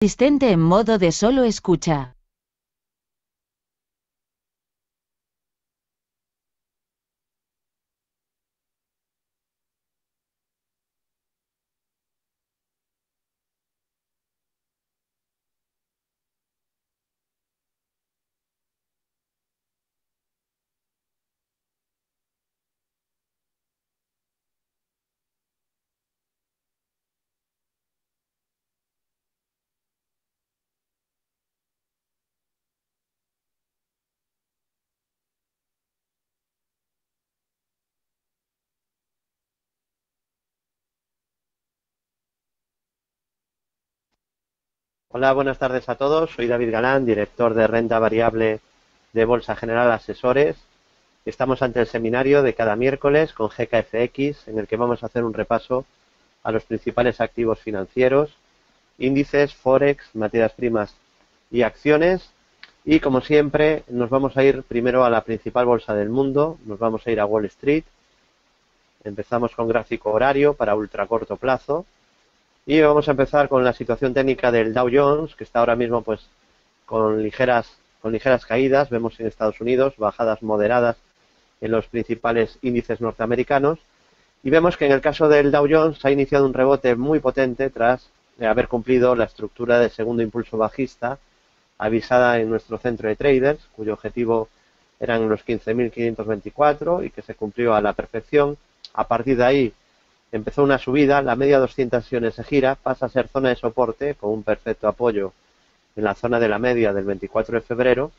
Asistente en modo de solo escucha. Hola, buenas tardes a todos. Soy David Galán, director de renta variable de Bolsa General Asesores. Estamos ante el seminario de cada miércoles con GKFX, en el que vamos a hacer un repaso a los principales activos financieros, índices, forex, materias primas y acciones. Y como siempre, nos vamos a ir primero a la principal bolsa del mundo, nos vamos a ir a Wall Street. Empezamos con gráfico horario para ultra corto plazo. Y vamos a empezar con la situación técnica del Dow Jones, que está ahora mismo pues con ligeras caídas. Vemos en Estados Unidos bajadas moderadas en los principales índices norteamericanos. Y vemos que en el caso del Dow Jones ha iniciado un rebote muy potente tras haber cumplido la estructura de segundo impulso bajista avisada en nuestro centro de traders, cuyo objetivo eran los 15.524 y que se cumplió a la perfección. A partir de ahí empezó una subida, la media 200 sesiones se gira, pasa a ser zona de soporte con un perfecto apoyo en la zona de la media del 24 de febrero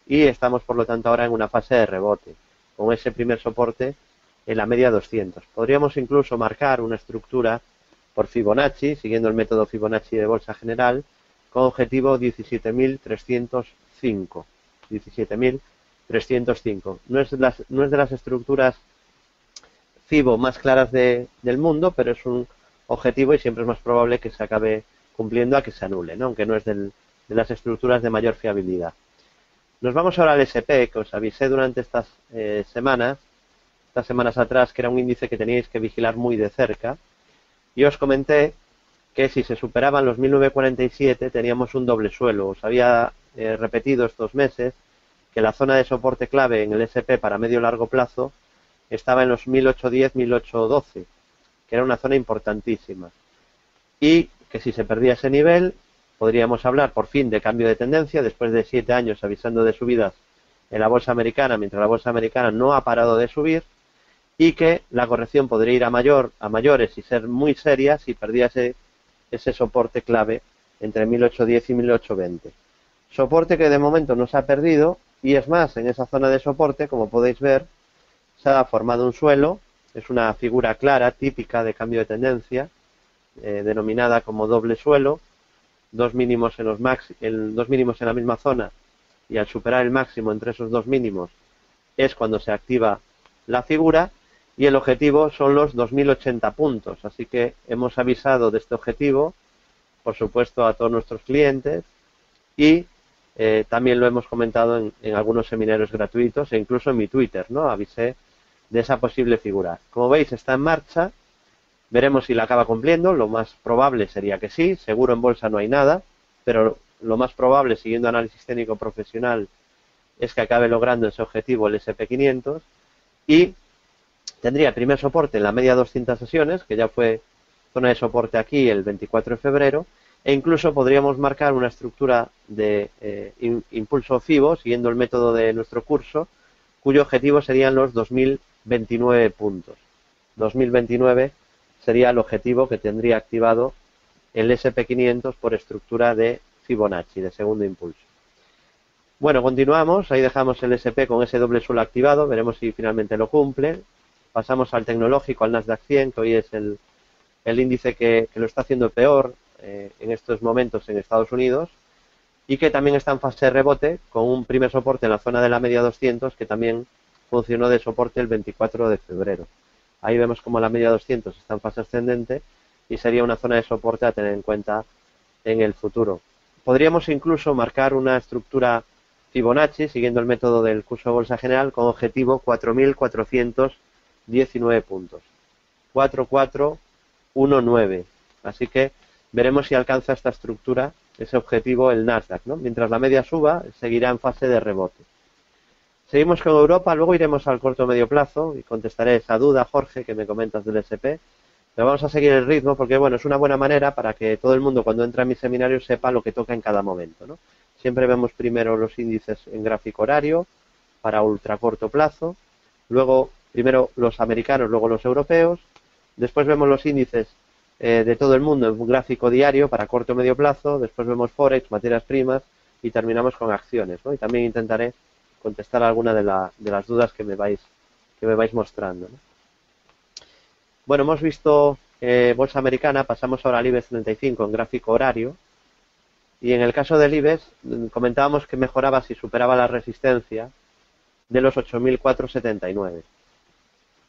y estamos por lo tanto ahora en una fase de rebote con ese primer soporte en la media 200. Podríamos incluso marcar una estructura por Fibonacci, siguiendo el método Fibonacci de Bolsa General, con objetivo 17.305. 17.305. No es de las estructuras Fibo más claras del mundo, pero es un objetivo y siempre es más probable que se acabe cumpliendo a que se anule, ¿no? Aunque no es de las estructuras de mayor fiabilidad. Nos vamos ahora al SP, que os avisé durante estas semanas atrás, que era un índice que teníais que vigilar muy de cerca, y os comenté que si se superaban los 1947 teníamos un doble suelo. Os había repetido estos meses que la zona de soporte clave en el SP para medio largo plazo estaba en los 1810-1812, que era una zona importantísima. Y que si se perdía ese nivel, podríamos hablar por fin de cambio de tendencia, después de 7 años avisando de subidas en la bolsa americana, mientras la bolsa americana no ha parado de subir, y que la corrección podría ir a mayores y ser muy seria si perdía ese soporte clave entre 1810 y 1820. Soporte que de momento no se ha perdido, y es más, en esa zona de soporte, como podéis ver, se ha formado un suelo, es una figura clara, típica de cambio de tendencia, denominada como doble suelo, dos mínimos en la misma zona, y al superar el máximo entre esos dos mínimos es cuando se activa la figura, y el objetivo son los 2080 puntos, así que hemos avisado de este objetivo, por supuesto, a todos nuestros clientes, y también lo hemos comentado en algunos seminarios gratuitos e incluso en mi Twitter, ¿no? Avisé de esa posible figura. Como veis, está en marcha, veremos si la acaba cumpliendo, lo más probable sería que sí, seguro en bolsa no hay nada, pero lo más probable, siguiendo análisis técnico profesional, es que acabe logrando ese objetivo el SP500 y tendría el primer soporte en la media 200 sesiones, que ya fue zona de soporte aquí el 24 de febrero, e incluso podríamos marcar una estructura de impulso FIBO, siguiendo el método de nuestro curso, cuyo objetivo serían los 2029 puntos. 2029 sería el objetivo que tendría activado el SP500 por estructura de Fibonacci, de segundo impulso. Bueno, continuamos, ahí dejamos el SP con ese doble suelo activado, veremos si finalmente lo cumple. Pasamos al tecnológico, al Nasdaq 100, que hoy es el índice que lo está haciendo peor en estos momentos en Estados Unidos, y que también está en fase de rebote, con un primer soporte en la zona de la media 200, que también funcionó de soporte el 24 de febrero. Ahí vemos como la media 200 está en fase ascendente y sería una zona de soporte a tener en cuenta en el futuro. Podríamos incluso marcar una estructura Fibonacci, siguiendo el método del curso de Bolsa General, con objetivo 4.419 puntos. 4.419. Así que veremos si alcanza esta estructura ese objetivo el Nasdaq, ¿no? Mientras la media suba, seguirá en fase de rebote. Seguimos con Europa, luego iremos al corto medio plazo y contestaré esa duda, Jorge, que me comentas del SP. Pero vamos a seguir el ritmo porque, bueno, es una buena manera para que todo el mundo cuando entra a mi seminario sepa lo que toca en cada momento, ¿no? Siempre vemos primero los índices en gráfico horario para ultra corto plazo, luego primero los americanos, luego los europeos, después vemos los índices de todo el mundo en un gráfico diario para corto medio plazo, después vemos Forex, materias primas y terminamos con acciones, ¿no? Y también intentaré contestar alguna de las dudas que me vais mostrando, ¿no? Bueno, hemos visto bolsa americana, pasamos ahora al IBEX 35 en gráfico horario. Y en el caso del IBEX, comentábamos que mejoraba si superaba la resistencia de los 8.479.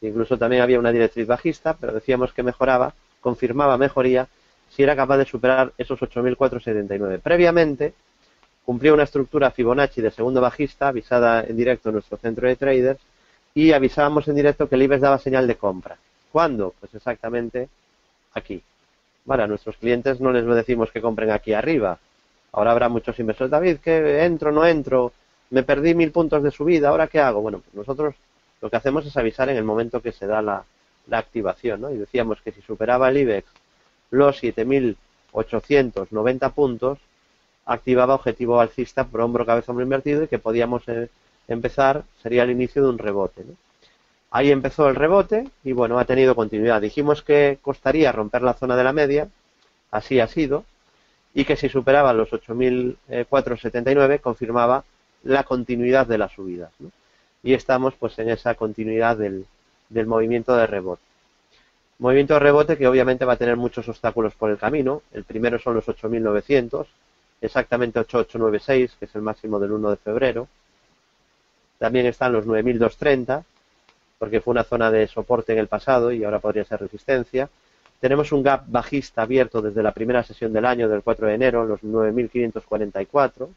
Incluso también había una directriz bajista, pero decíamos que mejoraba, confirmaba mejoría, si era capaz de superar esos 8.479. Previamente, cumplía una estructura Fibonacci de segundo bajista, avisada en directo en nuestro centro de traders, y avisábamos en directo que el IBEX daba señal de compra. ¿Cuándo? Pues exactamente aquí. Vale, a nuestros clientes no les decimos que compren aquí arriba. Ahora habrá muchos inversores, David, que entro, no entro, me perdí 1000 puntos de subida, ¿ahora qué hago? Bueno, pues nosotros lo que hacemos es avisar en el momento que se da la activación, ¿no? Y decíamos que si superaba el IBEX los 7.890 puntos, activaba objetivo alcista por hombro, cabeza, hombro invertido y que podíamos empezar, sería el inicio de un rebote, ¿no? Ahí empezó el rebote y bueno, ha tenido continuidad. Dijimos que costaría romper la zona de la media, así ha sido, y que si superaba los 8.479 confirmaba la continuidad de la subida, ¿no? Y estamos pues en esa continuidad del movimiento de rebote. Movimiento de rebote que obviamente va a tener muchos obstáculos por el camino. El primero son los 8.900, exactamente 8.896, que es el máximo del 1 de febrero. También están los 9.230, porque fue una zona de soporte en el pasado y ahora podría ser resistencia. Tenemos un gap bajista abierto desde la primera sesión del año, del 4 de enero, los 9.544,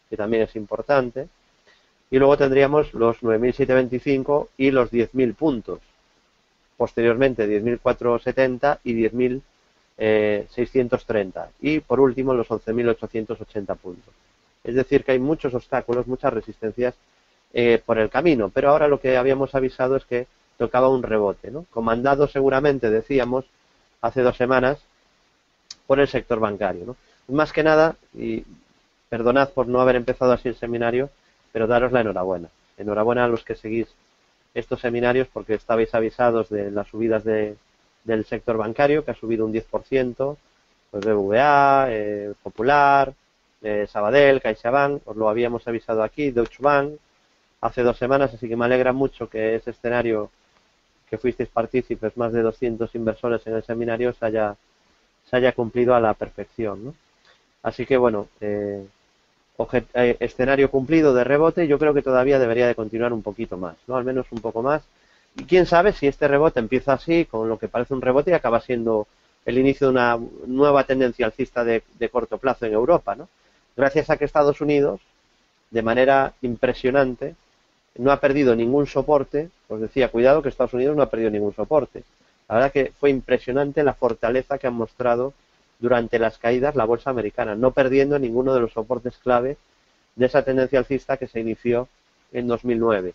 que también es importante. Y luego tendríamos los 9.725 y los 10.000 puntos. Posteriormente 10.470 y 10.630. Y por último los 11.880 puntos. Es decir, que hay muchos obstáculos, muchas resistencias por el camino. Pero ahora lo que habíamos avisado es que tocaba un rebote, ¿no? Comandado seguramente, decíamos, hace 2 semanas, por el sector bancario, ¿no? Más que nada, y perdonad por no haber empezado así el seminario, pero daros la enhorabuena. Enhorabuena a los que seguís estos seminarios porque estabais avisados de las subidas del sector bancario, que ha subido un 10%, pues BBVA, Popular, Sabadell, CaixaBank, os lo habíamos avisado aquí, Deutsche Bank, hace 2 semanas, así que me alegra mucho que ese escenario que fuisteis partícipes, más de 200 inversores en el seminario, se haya cumplido a la perfección, ¿no? Así que bueno, escenario cumplido de rebote, yo creo que todavía debería de continuar un poquito más, ¿no? Al menos un poco más. Y quién sabe si este rebote empieza así, con lo que parece un rebote, y acaba siendo el inicio de una nueva tendencia alcista de corto plazo en Europa, ¿no? Gracias a que Estados Unidos, de manera impresionante, no ha perdido ningún soporte. Os decía, cuidado que Estados Unidos no ha perdido ningún soporte. La verdad que fue impresionante la fortaleza que han mostrado durante las caídas la bolsa americana, no perdiendo ninguno de los soportes clave de esa tendencia alcista que se inició en 2009.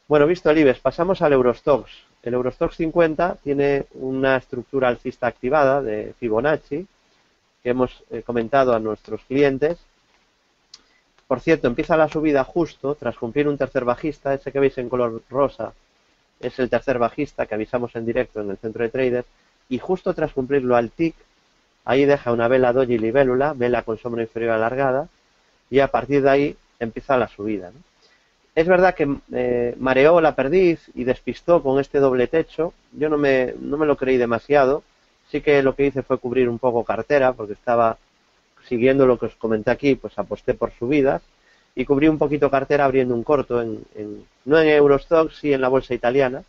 Bueno, visto el IBEX, pasamos al Eurostoxx. El Eurostoxx 50 tiene una estructura alcista activada de Fibonacci que hemos comentado a nuestros clientes. Por cierto, empieza la subida justo tras cumplir un tercer bajista. Ese que veis en color rosa es el tercer bajista que avisamos en directo en el centro de traders. Y justo tras cumplirlo al TIC, ahí deja una vela doji libélula, vela con sombra inferior alargada, y a partir de ahí empieza la subida, ¿no? Es verdad que mareó la perdiz y despistó con este doble techo. Yo no me lo creí demasiado. Sí que lo que hice fue cubrir un poco cartera, porque estaba siguiendo lo que os comenté aquí, pues aposté por subidas y cubrí un poquito cartera abriendo un corto, no en Eurostoxx, sí en la bolsa italiana,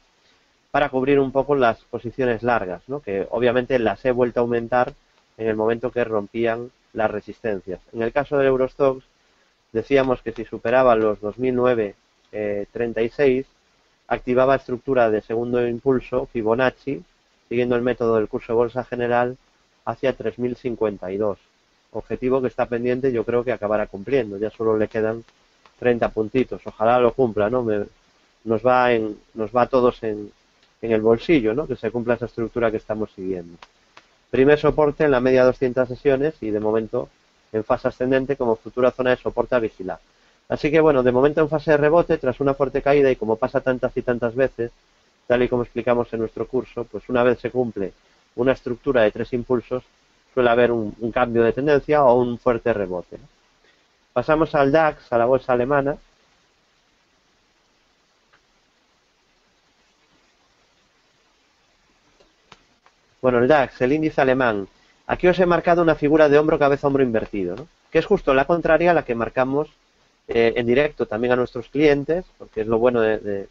para cubrir un poco las posiciones largas, ¿no? Que obviamente las he vuelto a aumentar en el momento que rompían las resistencias. En el caso del Eurostoxx, decíamos que si superaba los 2009-36, activaba estructura de segundo impulso Fibonacci, siguiendo el método del curso de bolsa general, hacia 3052. objetivo que está pendiente, yo creo que acabará cumpliendo. Ya solo le quedan 30 puntitos. Ojalá lo cumpla, ¿no? Nos va a todos en el bolsillo, ¿no? Que se cumpla esa estructura que estamos siguiendo. Primer soporte en la media 200 sesiones y de momento en fase ascendente como futura zona de soporte a vigilar. Así que bueno, de momento en fase de rebote, tras una fuerte caída y como pasa tantas y tantas veces, tal y como explicamos en nuestro curso, pues una vez se cumple una estructura de 3 impulsos, suele haber un cambio de tendencia o un fuerte rebote, ¿no? Pasamos al DAX, a la bolsa alemana. Bueno, el DAX, el índice alemán. Aquí os he marcado una figura de hombro, cabeza, hombro invertido, ¿no? Que es justo la contraria a la que marcamos en directo también a nuestros clientes, porque es lo bueno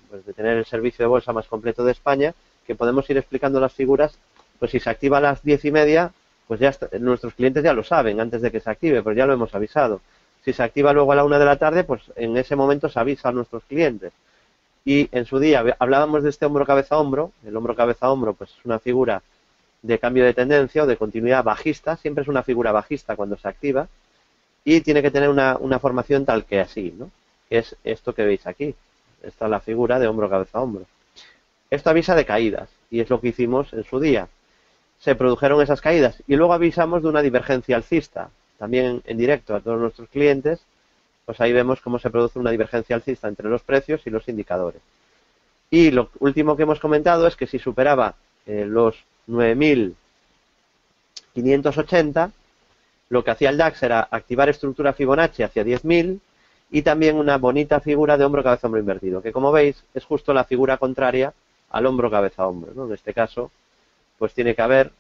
pues de tener el servicio de bolsa más completo de España, que podemos ir explicando las figuras, pues si se activa a las 10:30, pues ya nuestros clientes ya lo saben antes de que se active, pues ya lo hemos avisado. Si se activa luego a la 1 de la tarde, pues en ese momento se avisa a nuestros clientes. Y en su día hablábamos de este hombro, cabeza, hombro. El hombro, cabeza, hombro, pues es una figura de cambio de tendencia o de continuidad bajista, siempre es una figura bajista cuando se activa, y tiene que tener una formación tal que así, ¿no? Que es esto que veis aquí. Esta es la figura de hombro, cabeza, hombro. Esto avisa de caídas, y es lo que hicimos en su día. Se produjeron esas caídas, y luego avisamos de una divergencia alcista, también en directo a todos nuestros clientes, pues ahí vemos cómo se produce una divergencia alcista entre los precios y los indicadores. Y lo último que hemos comentado es que si superaba los 9.580, lo que hacía el DAX era activar estructura Fibonacci hacia 10.000 y también una bonita figura de hombro, cabeza, hombro invertido, que como veis es justo la figura contraria al hombro, cabeza, hombro, ¿no? En este caso, pues tiene que haber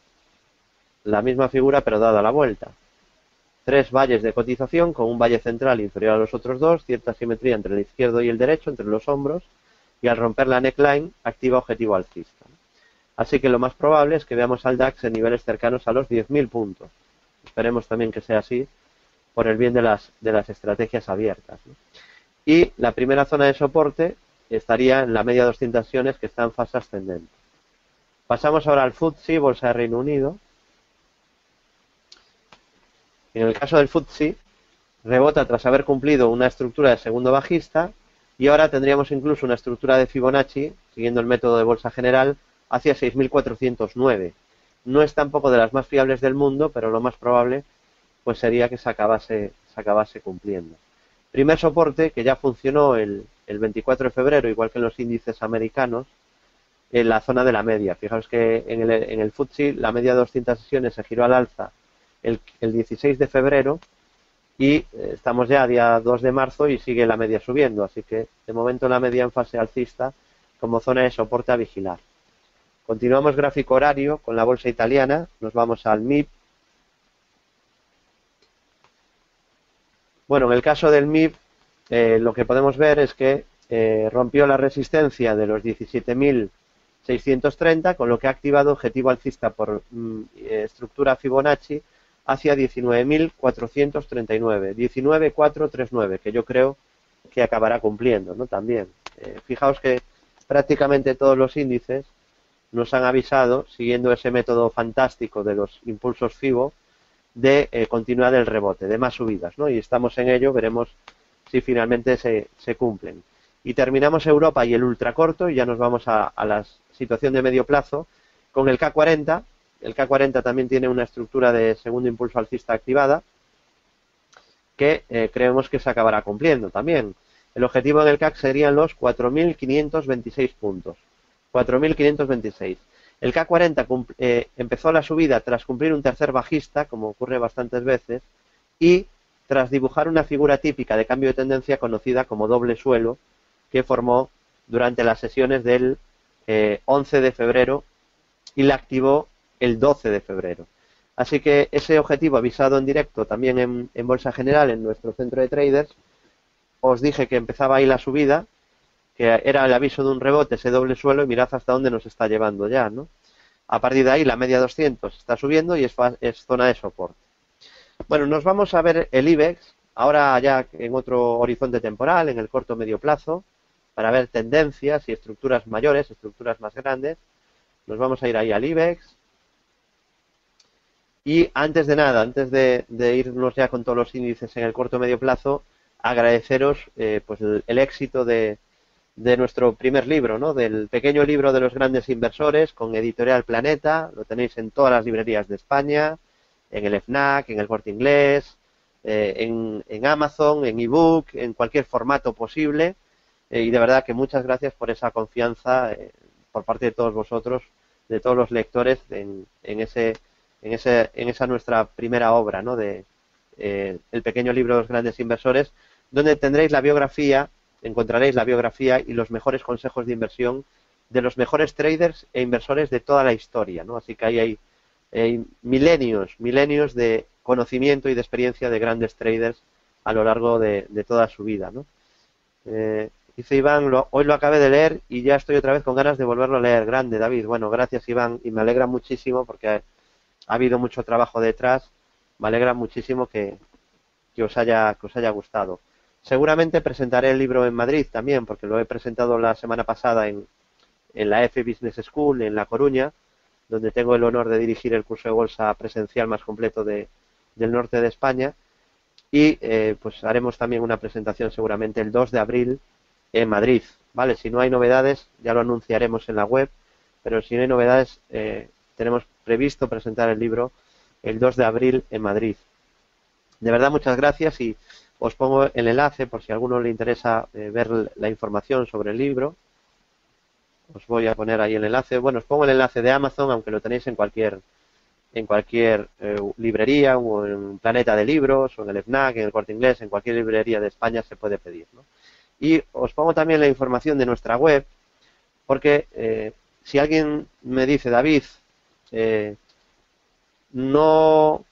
la misma figura pero dada la vuelta. 3 valles de cotización con un valle central inferior a los otros dos, cierta simetría entre el izquierdo y el derecho, entre los hombros, y al romper la neckline activa objetivo alcista. Así que lo más probable es que veamos al DAX en niveles cercanos a los 10.000 puntos. Esperemos también que sea así por el bien de las estrategias abiertas, ¿no? Y la primera zona de soporte estaría en la media 200 sesiones que está en fase ascendente. Pasamos ahora al FTSE, Bolsa de Reino Unido. En el caso del FTSE, rebota tras haber cumplido una estructura de segundo bajista y ahora tendríamos incluso una estructura de Fibonacci, siguiendo el método de bolsa general, hacia 6.409. No es tampoco de las más fiables del mundo, pero lo más probable pues sería que se acabase cumpliendo. Primer soporte que ya funcionó el 24 de febrero, igual que en los índices americanos, en la zona de la media. Fijaos que en el FTSE la media de 200 sesiones se giró al alza el 16 de febrero y estamos ya a día 2 de marzo y sigue la media subiendo, así que de momento la media en fase alcista como zona de soporte a vigilar. Continuamos gráfico horario con la bolsa italiana, nos vamos al MIB. Bueno, en el caso del MIB lo que podemos ver es que rompió la resistencia de los 17.630, con lo que ha activado objetivo alcista por estructura Fibonacci hacia 19.439, 19.439, que yo creo que acabará cumpliendo, ¿no? También. Fijaos que prácticamente todos los índices nos han avisado, siguiendo ese método fantástico de los impulsos FIBO, de continuar el rebote, de más subidas, ¿no? Y estamos en ello, veremos si finalmente se cumplen. Y terminamos Europa y el ultracorto y ya nos vamos a la situación de medio plazo con el K40. El K40 también tiene una estructura de segundo impulso alcista activada que creemos que se acabará cumpliendo también. El objetivo en el CAC serían los 4.526 puntos. 4.526. El K40 empezó la subida tras cumplir un tercer bajista, como ocurre bastantes veces, y tras dibujar una figura típica de cambio de tendencia conocida como doble suelo, que formó durante las sesiones del 11 de febrero y la activó el 12 de febrero. Así que ese objetivo avisado en directo también en Bolsa General, en nuestro centro de traders, os dije que empezaba ahí la subida, que era el aviso de un rebote, ese doble suelo, y mirad hasta dónde nos está llevando ya, ¿no? A partir de ahí la media 200 está subiendo y es zona de soporte. Bueno, nos vamos a ver el IBEX, ahora ya en otro horizonte temporal, en el corto medio plazo, para ver tendencias y estructuras mayores, estructuras más grandes. Nos vamos a ir ahí al IBEX. Y antes de nada, antes de irnos ya con todos los índices en el corto o medio plazo, agradeceros pues el éxito de nuestro primer libro, ¿no? Del pequeño libro de los grandes inversores con Editorial Planeta. Lo tenéis en todas las librerías de España, en el FNAC, en el Corte Inglés, en Amazon, en ebook, en cualquier formato posible. Y de verdad que muchas gracias por esa confianza por parte de todos vosotros, de todos los lectores en esa nuestra primera obra, ¿no? De el pequeño libro de los grandes inversores, donde tendréis la biografía, encontraréis la biografía y los mejores consejos de inversión de los mejores traders e inversores de toda la historia, ¿no? Así que ahí hay milenios de conocimiento y de experiencia de grandes traders a lo largo de toda su vida, ¿no? Dice Iván, hoy lo acabé de leer y ya estoy otra vez con ganas de volverlo a leer. Grande, David. Bueno, gracias, Iván, y me alegra muchísimo porque ha habido mucho trabajo detrás. Me alegra muchísimo que os haya gustado. Seguramente presentaré el libro en Madrid también, porque lo he presentado la semana pasada en la EFE Business School, en La Coruña, donde tengo el honor de dirigir el curso de bolsa presencial más completo del norte de España. Y pues haremos también una presentación seguramente el 2 de abril en Madrid, ¿vale? Si no hay novedades, ya lo anunciaremos en la web, pero si no hay novedades, tenemos previsto presentar el libro el 2 de abril en Madrid. De verdad, muchas gracias y os pongo el enlace por si a alguno le interesa ver la información sobre el libro. Os voy a poner ahí el enlace. Bueno, os pongo el enlace de Amazon, aunque lo tenéis en cualquier librería o en Planeta de Libros o en el FNAC, en el Corte Inglés, en cualquier librería de España se puede pedir, ¿no? Y os pongo también la información de nuestra web, porque si alguien me dice, David, no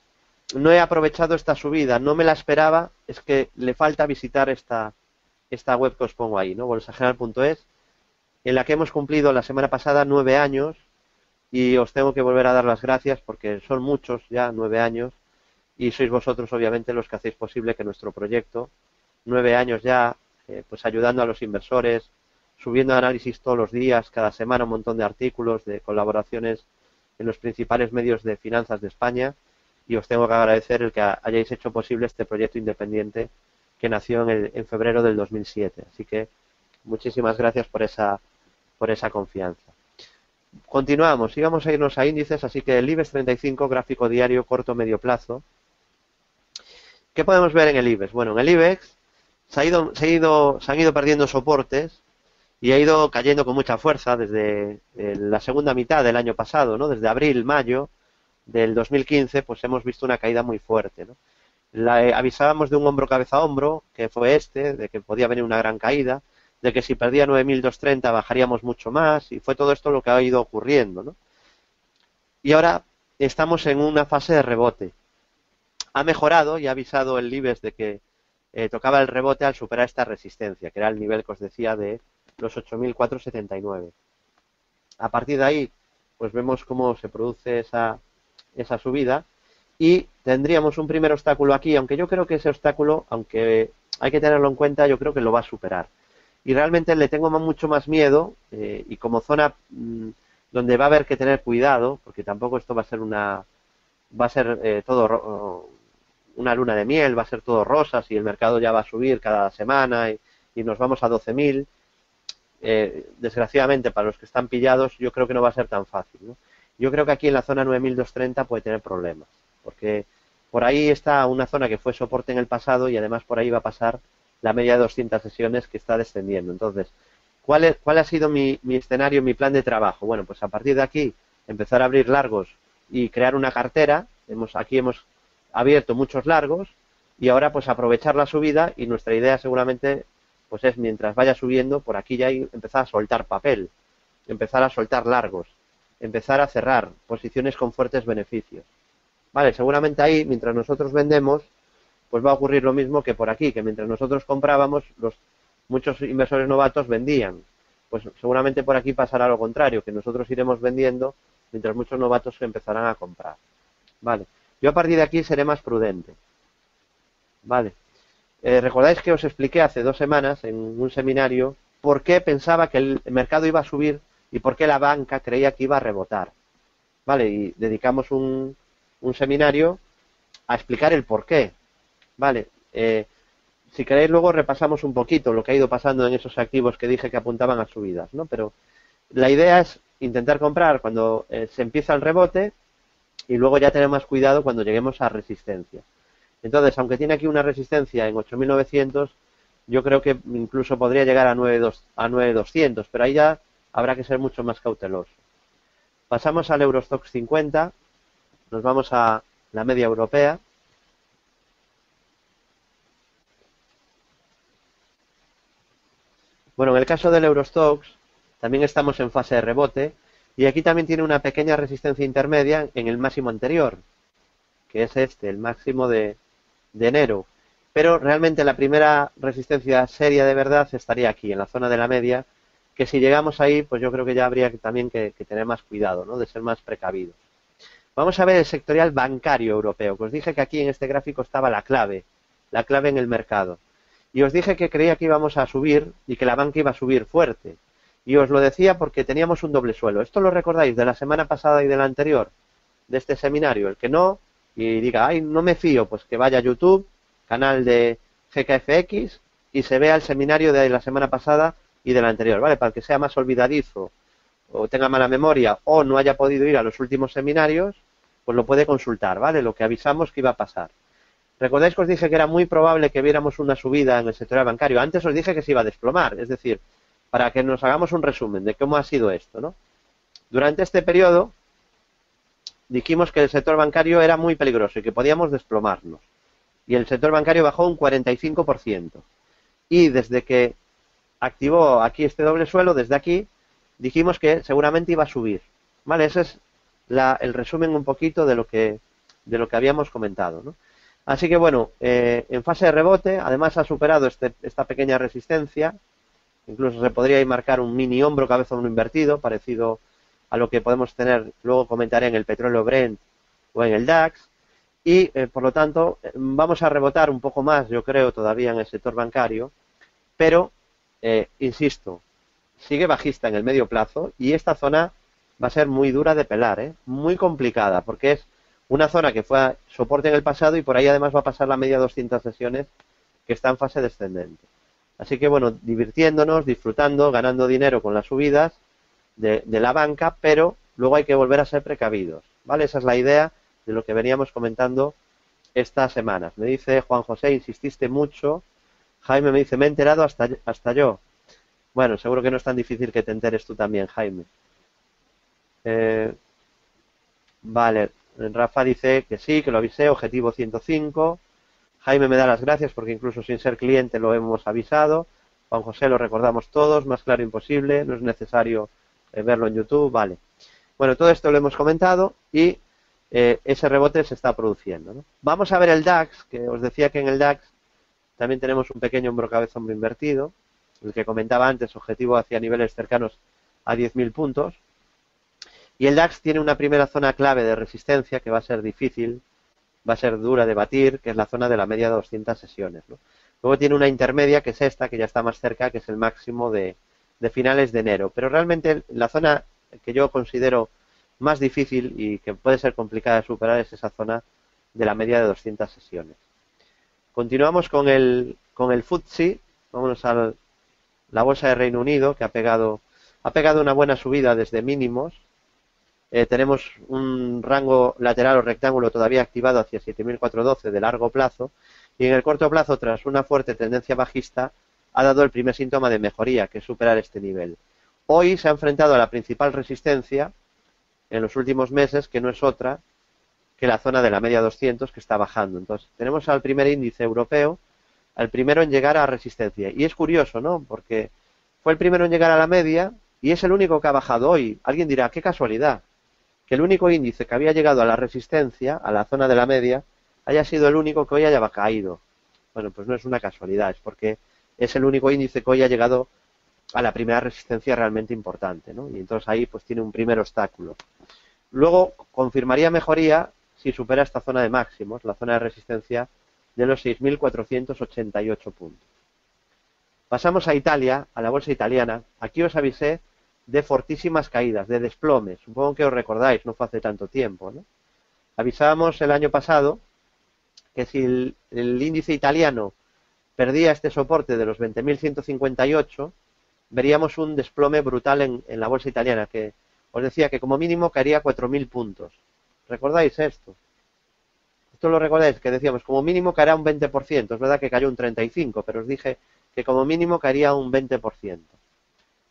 he aprovechado esta subida, no me la esperaba, es que le falta visitar esta web que os pongo ahí, ¿no? bolsageneral.es, en la que hemos cumplido la semana pasada 9 años y os tengo que volver a dar las gracias porque son muchos ya, 9 años, y sois vosotros obviamente los que hacéis posible que nuestro proyecto, 9 años ya, pues ayudando a los inversores, subiendo análisis todos los días, cada semana un montón de artículos, de colaboraciones en los principales medios de finanzas de España, y os tengo que agradecer el que hayáis hecho posible este proyecto independiente que nació en febrero del 2007. Así que muchísimas gracias por esa confianza. Continuamos y vamos a irnos a índices, así que el IBEX 35, gráfico diario, corto medio plazo. ¿Qué podemos ver en el IBEX? Bueno, en el IBEX se han ido perdiendo soportes y ha ido cayendo con mucha fuerza desde la segunda mitad del año pasado, ¿no? Desde abril, mayo del 2015, pues hemos visto una caída muy fuerte, ¿no? Avisábamos de un hombro cabeza a hombro, que fue de que podía venir una gran caída, de que si perdía 9.230 bajaríamos mucho más, y fue todo esto lo que ha ido ocurriendo, ¿no? Y ahora estamos en una fase de rebote. Ha mejorado y ha avisado el IBEX de que tocaba el rebote al superar esta resistencia, que era el nivel que os decía de los 8.479. A partir de ahí, pues vemos cómo se produce esa subida y tendríamos un primer obstáculo aquí, aunque yo creo que ese obstáculo, aunque hay que tenerlo en cuenta, yo creo que lo va a superar. Y realmente le tengo mucho más miedo y como zona donde va a haber que tener cuidado, porque tampoco esto va a ser todo una luna de miel, va a ser todo rosas y el mercado ya va a subir cada semana y nos vamos a 12.000. Desgraciadamente para los que están pillados yo creo que no va a ser tan fácil, ¿no? Yo creo que aquí en la zona 9.230 puede tener problemas, porque por ahí está una zona que fue soporte en el pasado y además por ahí va a pasar la media de 200 sesiones que está descendiendo. Entonces, ¿cuál ha sido mi escenario, mi plan de trabajo? Bueno, pues a partir de aquí empezar a abrir largos y crear una cartera. Aquí hemos abierto muchos largos y ahora pues aprovechar la subida y nuestra idea seguramente pues es mientras vaya subiendo por aquí ya empezar a soltar papel, empezar a soltar largos, empezar a cerrar posiciones con fuertes beneficios. Vale, seguramente ahí mientras nosotros vendemos pues va a ocurrir lo mismo que por aquí, que mientras nosotros comprábamos muchos inversores novatos vendían. Pues seguramente por aquí pasará lo contrario, que nosotros iremos vendiendo mientras muchos novatos empezarán a comprar. Vale, yo a partir de aquí seré más prudente. Vale. ¿Recordáis que os expliqué hace 2 semanas en un seminario por qué pensaba que el mercado iba a subir y por qué la banca creía que iba a rebotar? Vale, y dedicamos un un seminario a explicar el porqué, ¿vale? Si queréis luego repasamos un poquito lo que ha ido pasando en esos activos que dije que apuntaban a subidas, ¿no? Pero la idea es intentar comprar cuando se empieza el rebote y luego ya tener más cuidado cuando lleguemos a resistencia. Entonces, aunque tiene aquí una resistencia en 8.900, yo creo que incluso podría llegar a 9.200, pero ahí ya habrá que ser mucho más cauteloso. Pasamos al Eurostoxx 50, nos vamos a la media europea. Bueno, en el caso del Eurostoxx también estamos en fase de rebote y aquí también tiene una pequeña resistencia intermedia en el máximo anterior, que es este, el máximo de enero. Pero realmente la primera resistencia seria de verdad estaría aquí, en la zona de la media, que si llegamos ahí, pues yo creo que ya habría también que tener más cuidado, ¿no? De ser más precavidos. Vamos a ver el sectorial bancario europeo, que os dije que aquí en este gráfico estaba la clave en el mercado. Y os dije que creía que íbamos a subir y que la banca iba a subir fuerte. Y os lo decía porque teníamos un doble suelo. ¿Esto lo recordáis de la semana pasada y de la anterior? De este seminario. El que no, y diga, ay, no me fío, pues que vaya a YouTube, canal de GKFX, y se vea el seminario de la semana pasada y de la anterior, ¿vale? Para que sea más olvidadizo, o tenga mala memoria, o no haya podido ir a los últimos seminarios, pues lo puede consultar, ¿vale? Lo que avisamos que iba a pasar. ¿Recordáis que os dije que era muy probable que viéramos una subida en el sector bancario? Antes os dije que se iba a desplomar, es decir, para que nos hagamos un resumen de cómo ha sido esto, ¿no? Durante este periodo dijimos que el sector bancario era muy peligroso y que podíamos desplomarnos. Y el sector bancario bajó un 45%. Y desde que activó aquí este doble suelo, desde aquí, dijimos que seguramente iba a subir. ¿Vale? Ese es el resumen un poquito de lo que habíamos comentado, ¿no? Así que bueno, en fase de rebote, además ha superado esta pequeña resistencia, incluso se podría marcar un mini hombro cabeza hombro invertido, parecido a lo que podemos tener, luego comentaré en el petróleo Brent o en el DAX, y por lo tanto vamos a rebotar un poco más, yo creo, todavía en el sector bancario, pero, insisto, sigue bajista en el medio plazo y esta zona va a ser muy dura de pelar, muy complicada, porque es una zona que fue soporte en el pasado y por ahí además va a pasar la media 200 sesiones que está en fase descendente. Así que bueno, divirtiéndonos, disfrutando, ganando dinero con las subidas de la banca, pero luego hay que volver a ser precavidos, ¿vale? Esa es la idea de lo que veníamos comentando estas semanas. Me dice Juan José, insististe mucho. Jaime me dice, me he enterado hasta yo. Bueno, seguro que no es tan difícil que te enteres tú también, Jaime. Vale, Rafa dice que sí, que lo avisé, objetivo 105. Jaime me da las gracias porque incluso sin ser cliente lo hemos avisado. Juan José lo recordamos todos, más claro imposible, no es necesario verlo en YouTube, vale. Bueno, todo esto lo hemos comentado y ese rebote se está produciendo, ¿no? Vamos a ver el DAX, que os decía que en el DAX también tenemos un pequeño hombro cabeza hombro invertido, el que comentaba antes, objetivo hacia niveles cercanos a 10.000 puntos. Y el DAX tiene una primera zona clave de resistencia que va a ser difícil, va a ser dura de batir, que es la zona de la media de 200 sesiones, ¿no? Luego tiene una intermedia, que es esta, que ya está más cerca, que es el máximo de finales de enero. Pero realmente la zona que yo considero más difícil y que puede ser complicada de superar es esa zona de la media de 200 sesiones. Continuamos con el FTSE, vámonos a la bolsa de Reino Unido, que ha pegado una buena subida desde mínimos. Tenemos un rango lateral o rectángulo todavía activado hacia 7.412 de largo plazo y en el corto plazo, tras una fuerte tendencia bajista, ha dado el primer síntoma de mejoría, que es superar este nivel. Hoy se ha enfrentado a la principal resistencia en los últimos meses, que no es otra que la zona de la media 200, que está bajando. Entonces, tenemos al primer índice europeo, al primero en llegar a resistencia. Y es curioso, ¿no? Porque fue el primero en llegar a la media y es el único que ha bajado hoy. Alguien dirá, qué casualidad, que el único índice que había llegado a la resistencia, a la zona de la media, haya sido el único que hoy haya caído. Bueno, pues no es una casualidad, es porque es el único índice que hoy ha llegado a la primera resistencia realmente importante, ¿no? Y entonces ahí pues tiene un primer obstáculo. Luego confirmaría mejoría si supera esta zona de máximos, la zona de resistencia de los 6.488 puntos. Pasamos a Italia, a la bolsa italiana. Aquí os avisé de fortísimas caídas, de desplomes. Supongo que os recordáis, no fue hace tanto tiempo, ¿no? Avisábamos el año pasado que si el índice italiano perdía este soporte de los 20.158, veríamos un desplome brutal en la bolsa italiana, que os decía que como mínimo caería 4.000 puntos. ¿Recordáis esto? Esto lo recordáis, que decíamos como mínimo caerá un 20%, es verdad que cayó un 35%, pero os dije que como mínimo caería un 20%.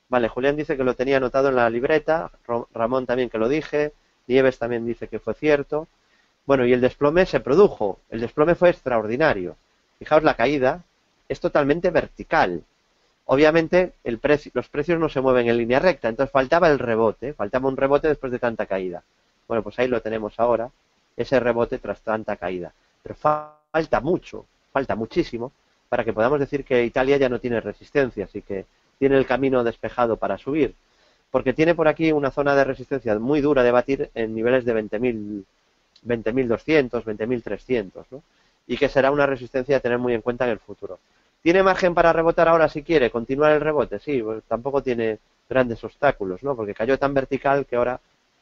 Vale, Julián dice que lo tenía anotado en la libreta, Ramón también que lo dije, Nieves también dice que fue cierto. Bueno, y el desplome se produjo, el desplome fue extraordinario. Fijaos, la caída es totalmente vertical. Obviamente los precios no se mueven en línea recta, entonces faltaba el rebote, faltaba un rebote después de tanta caída. Bueno, pues ahí lo tenemos ahora, ese rebote tras tanta caída. Pero falta mucho, falta muchísimo, para que podamos decir que Italia ya no tiene resistencias y que tiene el camino despejado para subir. Porque tiene por aquí una zona de resistencia muy dura de batir en niveles de 20.200, 20.300, ¿no? Y que será una resistencia a tener muy en cuenta en el futuro. ¿Tiene margen para rebotar ahora si quiere? ¿Continuar el rebote? Sí, pues tampoco tiene grandes obstáculos, ¿no? Porque cayó tan vertical que ahora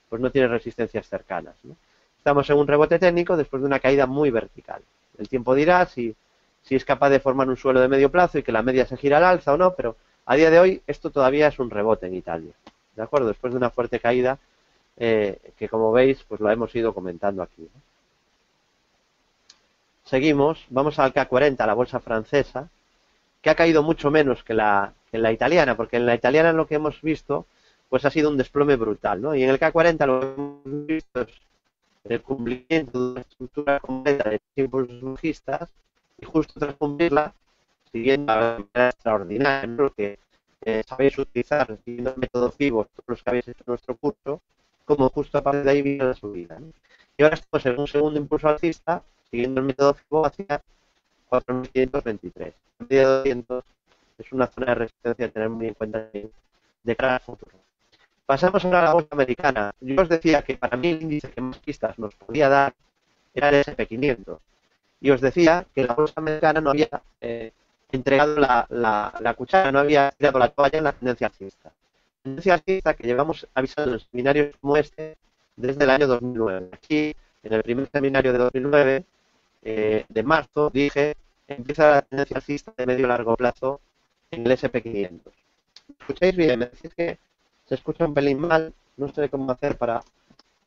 pues no tiene resistencias cercanas, ¿no? Estamos en un rebote técnico después de una caída muy vertical. El tiempo dirá si es capaz de formar un suelo de medio plazo y que la media se gira al alza o no, pero a día de hoy esto todavía es un rebote en Italia, ¿de acuerdo? Después de una fuerte caída que como veis pues lo hemos ido comentando aquí, ¿no? Seguimos, vamos al K40, la bolsa francesa, que ha caído mucho menos que la italiana, porque en la italiana lo que hemos visto pues ha sido un desplome brutal, ¿no? Y en el K40 lo que hemos visto es el cumplimiento de una estructura completa de impulsos bajistas y justo tras cumplirla, siguiendo la manera extraordinaria, ¿no? Que sabéis utilizar siguiendo el método FIBO, todos los que habéis hecho nuestro curso, como justo a partir de ahí viene la subida, ¿no? Y ahora estamos en un segundo impulso alcista, siguiendo el método FIBO hacia 4.523. De 200 es una zona de resistencia a tener muy en cuenta de cara al futuro. Pasamos ahora a la bolsa americana. Yo os decía que para mí el índice que más pistas nos podía dar era el S&P 500. Y os decía que la bolsa americana no había entregado la cuchara, no había tirado la toalla en la tendencia alcista. La tendencia alcista que llevamos avisando en seminarios como este desde el año 2009. Aquí, en el primer seminario de 2009, de marzo, dije, empieza la tendencia alcista de medio largo plazo en el S&P 500. ¿Escucháis bien? Me decís que se escucha un pelín mal, no sé cómo hacer para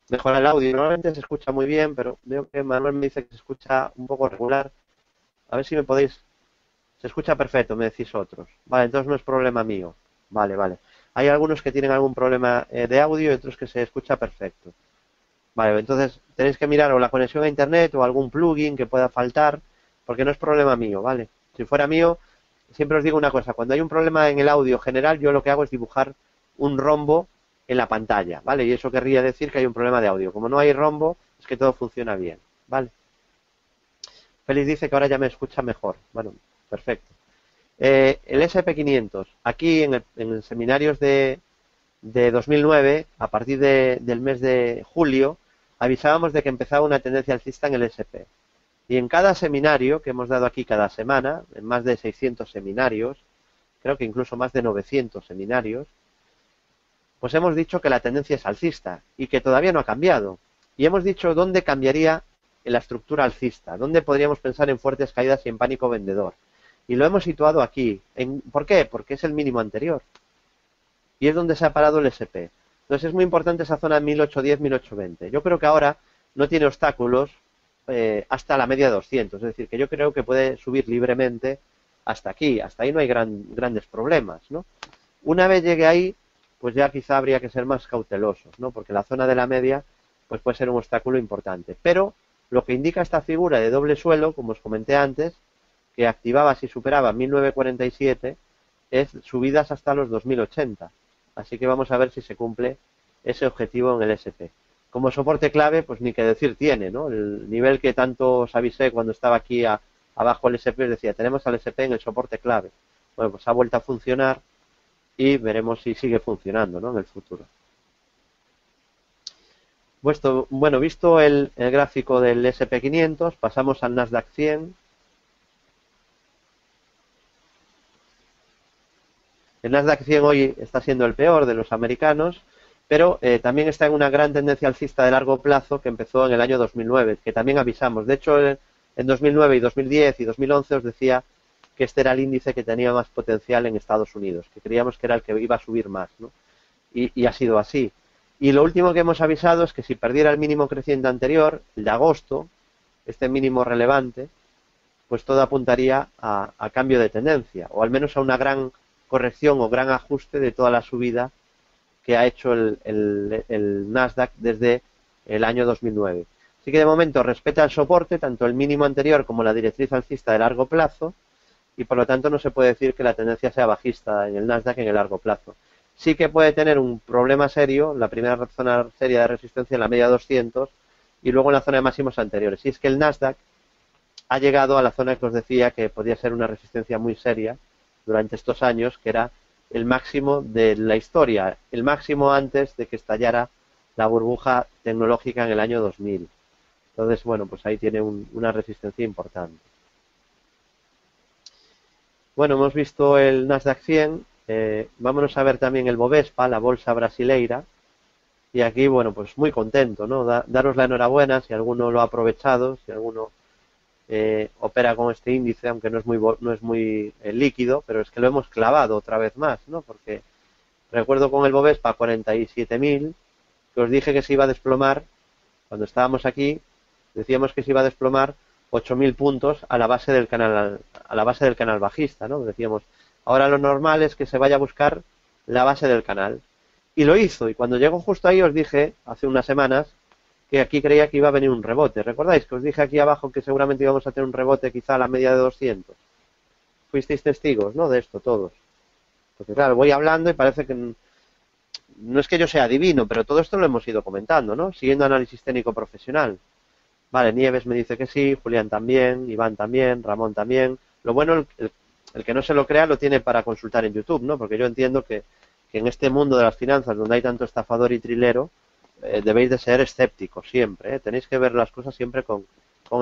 mejorar el audio. Normalmente se escucha muy bien, pero veo que Manuel me dice que se escucha un poco regular. A ver si me podéis... Se escucha perfecto, me decís otros. Vale, entonces no es problema mío. Vale, vale. Hay algunos que tienen algún problema de audio y otros que se escucha perfecto. Vale, entonces tenéis que mirar o la conexión a internet o algún plugin que pueda faltar, porque no es problema mío, ¿vale? Si fuera mío, siempre os digo una cosa, cuando hay un problema en el audio general, yo lo que hago es dibujar un rombo en la pantalla, ¿vale? Y eso querría decir que hay un problema de audio. Como no hay rombo, es que todo funciona bien, ¿vale? Félix dice que ahora ya me escucha mejor. Bueno, perfecto. El S&P 500, aquí en seminarios de 2009, a partir del mes de julio, avisábamos de que empezaba una tendencia alcista en el S&P. Y en cada seminario que hemos dado aquí cada semana, en más de 600 seminarios, creo que incluso más de 900 seminarios, pues hemos dicho que la tendencia es alcista y que todavía no ha cambiado. Y hemos dicho dónde cambiaría en la estructura alcista, dónde podríamos pensar en fuertes caídas y en pánico vendedor. Y lo hemos situado aquí. ¿Por qué? Porque es el mínimo anterior. Y es donde se ha parado el S&P. Entonces es muy importante esa zona 1810-1820. Yo creo que ahora no tiene obstáculos hasta la media de 200. Es decir, que yo creo que puede subir libremente hasta aquí. Hasta ahí no hay grandes problemas, ¿no? Una vez llegue ahí, pues ya quizá habría que ser más cautelosos, ¿no? Porque la zona de la media pues puede ser un obstáculo importante. Pero lo que indica esta figura de doble suelo, como os comenté antes, que activaba si superaba 1947, es subidas hasta los 2080. Así que vamos a ver si se cumple ese objetivo en el SP. Como soporte clave, pues ni que decir tiene, ¿no? El nivel que tanto os avisé cuando estaba aquí abajo el SP, os decía, tenemos al SP en el soporte clave. Bueno, pues ha vuelto a funcionar y veremos si sigue funcionando, ¿no? En el futuro. Bueno, visto el gráfico del SP 500, pasamos al Nasdaq 100. El Nasdaq 100 hoy está siendo el peor de los americanos pero también está en una gran tendencia alcista de largo plazo que empezó en el año 2009, que también avisamos. De hecho, en 2009 y 2010 y 2011 os decía que este era el índice que tenía más potencial en Estados Unidos, que creíamos que era el que iba a subir más, ¿no? Y ha sido así. Y lo último que hemos avisado es que si perdiera el mínimo creciente anterior, el de agosto, este mínimo relevante, pues todo apuntaría a cambio de tendencia, o al menos a una gran corrección o gran ajuste de toda la subida que ha hecho el Nasdaq desde el año 2009. Así que de momento respeta el soporte, tanto el mínimo anterior como la directriz alcista de largo plazo, y por lo tanto no se puede decir que la tendencia sea bajista en el Nasdaq en el largo plazo. Sí que puede tener un problema serio, la primera zona seria de resistencia en la media 200 y luego en la zona de máximos anteriores. Y es que el Nasdaq ha llegado a la zona que os decía que podía ser una resistencia muy seria durante estos años, que era el máximo de la historia, el máximo antes de que estallara la burbuja tecnológica en el año 2000. Entonces, bueno, pues ahí tiene una resistencia importante. Bueno, hemos visto el Nasdaq 100, vámonos a ver también el Bovespa, la bolsa brasileira, y aquí, bueno, pues muy contento, ¿no? Daros la enhorabuena si alguno lo ha aprovechado, si alguno opera con este índice, aunque no es muy líquido, pero es que lo hemos clavado otra vez más, ¿no? Porque recuerdo con el Bovespa 47.000, que os dije que se iba a desplomar, cuando estábamos aquí, decíamos que se iba a desplomar 8.000 puntos a la base del canal bajista, ¿no? Decíamos, ahora lo normal es que se vaya a buscar la base del canal. Y lo hizo, y cuando llegó justo ahí os dije, hace unas semanas, que aquí creía que iba a venir un rebote. ¿Recordáis que os dije aquí abajo que seguramente íbamos a tener un rebote quizá a la media de 200? Fuisteis testigos, ¿no? De esto todos. Porque claro, voy hablando y parece que no es que yo sea adivino, pero todo esto lo hemos ido comentando, ¿no? Siguiendo análisis técnico profesional. Vale, Nieves me dice que sí, Julián también, Iván también, Ramón también. Lo bueno, el que no se lo crea lo tiene para consultar en YouTube, ¿no? Porque yo entiendo que en este mundo de las finanzas, donde hay tanto estafador y trilero, debéis de ser escépticos siempre, ¿eh? Tenéis que ver las cosas siempre con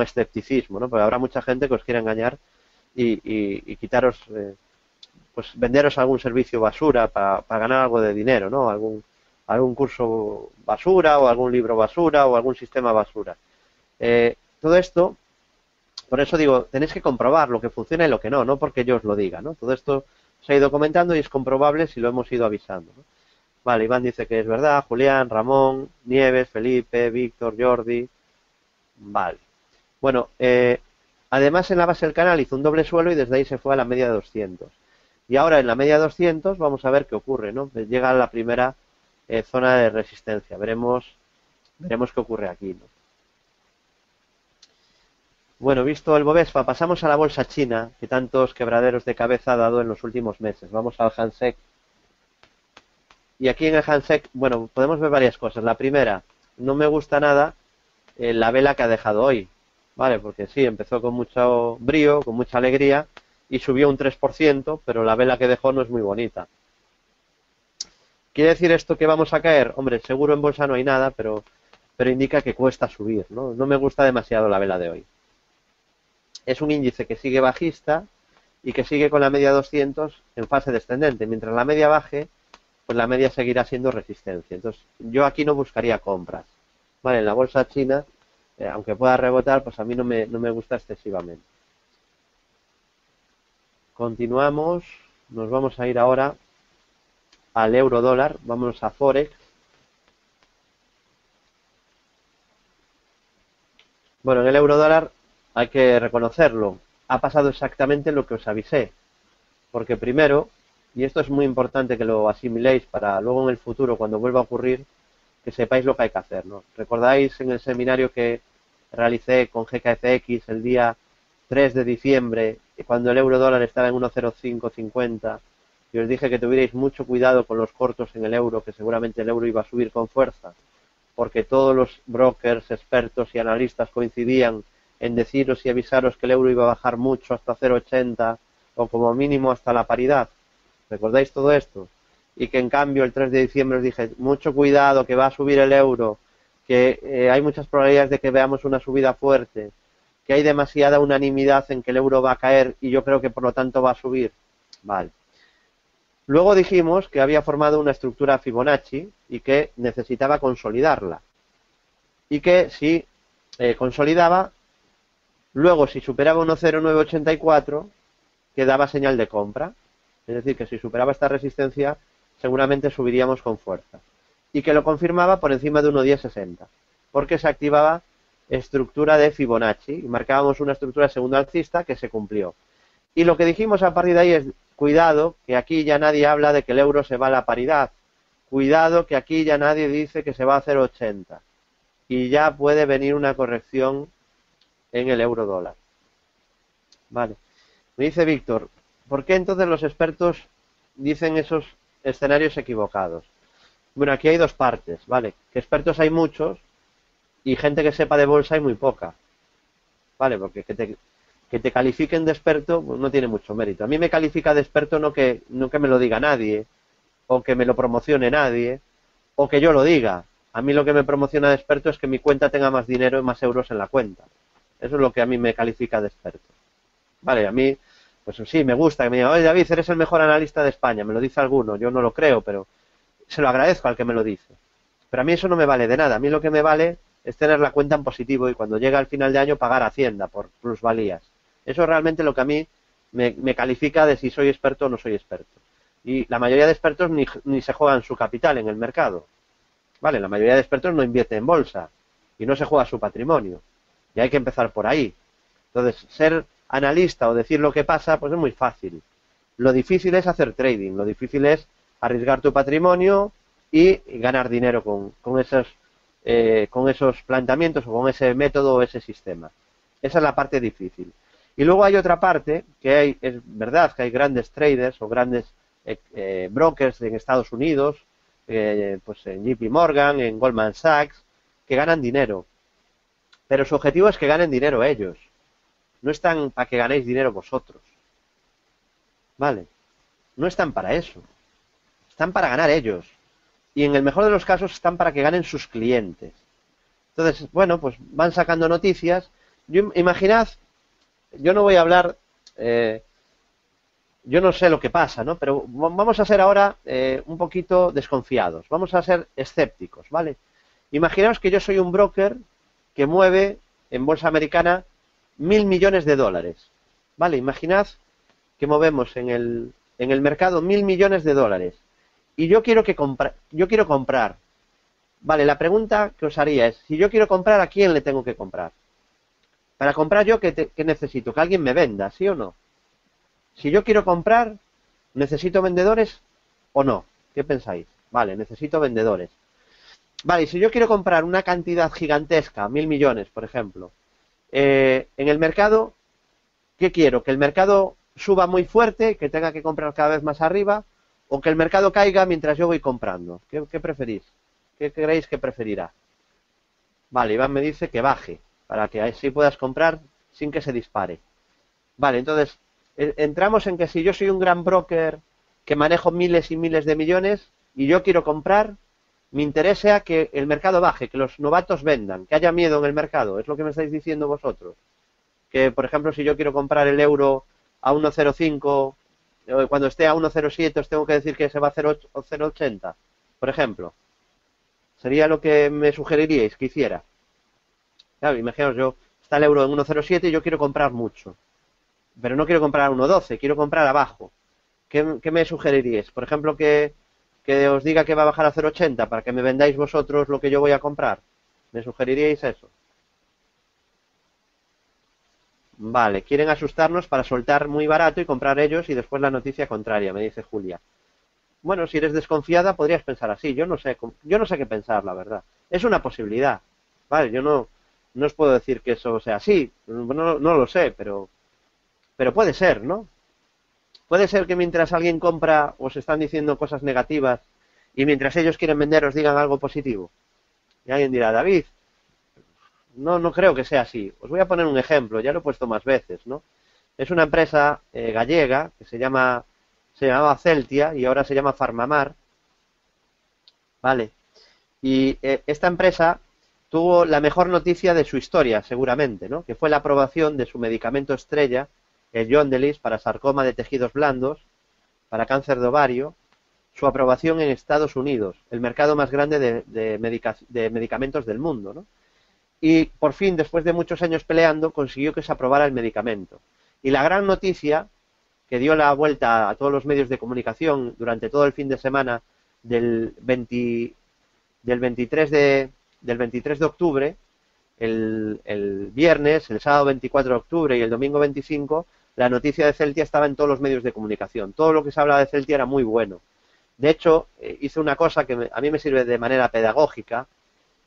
escepticismo, ¿no? Porque habrá mucha gente que os quiera engañar y quitaros, pues venderos algún servicio basura para ganar algo de dinero, ¿no? Algún curso basura o algún libro basura o algún sistema basura. Todo esto, por eso digo, tenéis que comprobar lo que funciona y lo que no, no porque yo os lo diga, ¿no? Todo esto se ha ido comentando y es comprobable si lo hemos ido avisando, ¿no? Vale, Iván dice que es verdad, Julián, Ramón, Nieves, Felipe, Víctor, Jordi. Vale. Bueno, además en la base del canal hizo un doble suelo y desde ahí se fue a la media de 200. Y ahora en la media de 200 vamos a ver qué ocurre, ¿no? Llega a la primera zona de resistencia. Veremos qué ocurre aquí, ¿no? Bueno, visto el Bovespa, pasamos a la bolsa china, que tantos quebraderos de cabeza ha dado en los últimos meses. Vamos al Hang Seng. Y aquí en el Hang Seng, bueno, podemos ver varias cosas. La primera, no me gusta nada la vela que ha dejado hoy, ¿vale? Porque sí, empezó con mucho brío, con mucha alegría, y subió un 3%, pero la vela que dejó no es muy bonita. ¿Quiere decir esto que vamos a caer? Hombre, seguro en bolsa no hay nada, pero indica que cuesta subir, ¿no? No me gusta demasiado la vela de hoy. Es un índice que sigue bajista y que sigue con la media 200 en fase descendente. Mientras la media baje, pues la media seguirá siendo resistencia. Entonces, yo aquí no buscaría compras. Vale, en la bolsa china, aunque pueda rebotar, pues a mí no me gusta excesivamente. Continuamos, nos vamos a ir ahora al euro dólar, vámonos a Forex. Bueno, en el euro dólar hay que reconocerlo, ha pasado exactamente lo que os avisé, porque primero, y esto es muy importante que lo asimiléis para luego en el futuro, cuando vuelva a ocurrir, que sepáis lo que hay que hacer, ¿no? ¿Recordáis en el seminario que realicé con GKFX el día 3 de diciembre, cuando el euro dólar estaba en 1,0550, y os dije que tuvierais mucho cuidado con los cortos en el euro, que seguramente el euro iba a subir con fuerza, porque todos los brokers, expertos y analistas coincidían en deciros y avisaros que el euro iba a bajar mucho hasta 0,80 o como mínimo hasta la paridad? ¿Recordáis todo esto? Y que en cambio el 3 de diciembre os dije, mucho cuidado, que va a subir el euro, que hay muchas probabilidades de que veamos una subida fuerte, que hay demasiada unanimidad en que el euro va a caer y yo creo que por lo tanto va a subir. Vale. Luego dijimos que había formado una estructura Fibonacci y que necesitaba consolidarla. Y que si consolidaba, luego si superaba 1,0984, quedaba señal de compra. Es decir, que si superaba esta resistencia, seguramente subiríamos con fuerza. Y que lo confirmaba por encima de 1,1060, porque se activaba estructura de Fibonacci y marcábamos una estructura segunda alcista que se cumplió. Y lo que dijimos a partir de ahí es, cuidado, que aquí ya nadie habla de que el euro se va a la paridad. Cuidado, que aquí ya nadie dice que se va a 0,80. Y ya puede venir una corrección en el euro dólar. Vale. Me dice Víctor, ¿por qué entonces los expertos dicen esos escenarios equivocados? Bueno, aquí hay dos partes, ¿vale? Que expertos hay muchos y gente que sepa de bolsa hay muy poca. ¿Vale? Porque que te califiquen de experto pues no tiene mucho mérito. A mí me califica de experto no que me lo diga nadie, o que me lo promocione nadie, o que yo lo diga. A mí lo que me promociona de experto es que mi cuenta tenga más dinero y más euros en la cuenta. Eso es lo que a mí me califica de experto. Vale, a mí, pues sí, me gusta que me diga, oye David, eres el mejor analista de España, me lo dice alguno, yo no lo creo, pero se lo agradezco al que me lo dice. Pero a mí eso no me vale de nada, a mí lo que me vale es tener la cuenta en positivo y cuando llega al final de año pagar Hacienda por plusvalías. Eso es realmente lo que a mí me califica de si soy experto o no soy experto. Y la mayoría de expertos ni se juegan su capital en el mercado. Vale, la mayoría de expertos no invierte en bolsa y no se juega su patrimonio. Y hay que empezar por ahí. Entonces, ser analista o decir lo que pasa, pues es muy fácil. Lo difícil es hacer trading, lo difícil es arriesgar tu patrimonio y ganar dinero con esos planteamientos o con ese método o ese sistema. Esa es la parte difícil. Y luego hay otra parte, que es verdad que hay grandes traders o grandes brokers en Estados Unidos, pues en JP Morgan, en Goldman Sachs, que ganan dinero. Pero su objetivo es que ganen dinero ellos. No están para que ganéis dinero vosotros. ¿Vale? No están para eso. Están para ganar ellos. Y en el mejor de los casos están para que ganen sus clientes. Entonces, bueno, pues van sacando noticias. Imaginad, yo no voy a hablar, yo no sé lo que pasa, ¿no? Pero vamos a ser ahora un poquito desconfiados. Vamos a ser escépticos, ¿vale? Imaginaos que yo soy un broker que mueve en bolsa americana 1.000 millones de dólares. ¿Vale? Imaginad que movemos en el mercado 1.000 millones de dólares. Y yo quiero comprar. Vale, la pregunta que os haría es, si yo quiero comprar, ¿a quién le tengo que comprar? Para comprar yo, ¿qué necesito? Que alguien me venda, ¿sí o no? Si yo quiero comprar, ¿necesito vendedores o no? ¿Qué pensáis? Vale, necesito vendedores. Vale, y si yo quiero comprar una cantidad gigantesca, 1.000 millones, por ejemplo, en el mercado, ¿qué quiero? ¿Que el mercado suba muy fuerte, que tenga que comprar cada vez más arriba, o que el mercado caiga mientras yo voy comprando? ¿Qué preferís? ¿Qué creéis que preferirá? Vale, Iván me dice que baje, para que así puedas comprar sin que se dispare. Vale, entonces, entramos en que si yo soy un gran broker que manejo miles y miles de millones y yo quiero comprar, me interesa que el mercado baje, que los novatos vendan, que haya miedo en el mercado, es lo que me estáis diciendo vosotros. Que, por ejemplo, si yo quiero comprar el euro a 1,05, cuando esté a 1,07 os tengo que decir que se va a 0,80, por ejemplo. Sería lo que me sugeriríais que hiciera. Claro, imaginaos, está el euro en 1,07 y yo quiero comprar mucho. Pero no quiero comprar a 1,12, quiero comprar abajo. ¿Qué me sugeriríais? Por ejemplo, que os diga que va a bajar a 0,80 para que me vendáis vosotros lo que yo voy a comprar. ¿Me sugeriríais eso? Vale, quieren asustarnos para soltar muy barato y comprar ellos y después la noticia contraria, me dice Julia. Bueno, si eres desconfiada podrías pensar así. Yo no sé qué pensar, la verdad. Es una posibilidad. Vale, yo no os puedo decir que eso sea así. No lo sé, pero puede ser, ¿no? Puede ser que mientras alguien compra os están diciendo cosas negativas y mientras ellos quieren vender os digan algo positivo. Y alguien dirá, David, no creo que sea así. Os voy a poner un ejemplo, ya lo he puesto más veces, ¿no? Es una empresa gallega que se llamaba Celtia y ahora se llama Farmamar, ¿vale? Y esta empresa tuvo la mejor noticia de su historia, seguramente, ¿no? Que fue la aprobación de su medicamento estrella, el Yondelis, para sarcoma de tejidos blandos, para cáncer de ovario, su aprobación en Estados Unidos, el mercado más grande de medicamentos del mundo, ¿no? Y por fin, después de muchos años peleando, consiguió que se aprobara el medicamento. Y la gran noticia, que dio la vuelta a todos los medios de comunicación durante todo el fin de semana del 23 de octubre, el viernes, el sábado 24 de octubre y el domingo 25, la noticia de Celtia estaba en todos los medios de comunicación. Todo lo que se hablaba de Celtia era muy bueno. De hecho, hice una cosa que a mí me sirve de manera pedagógica,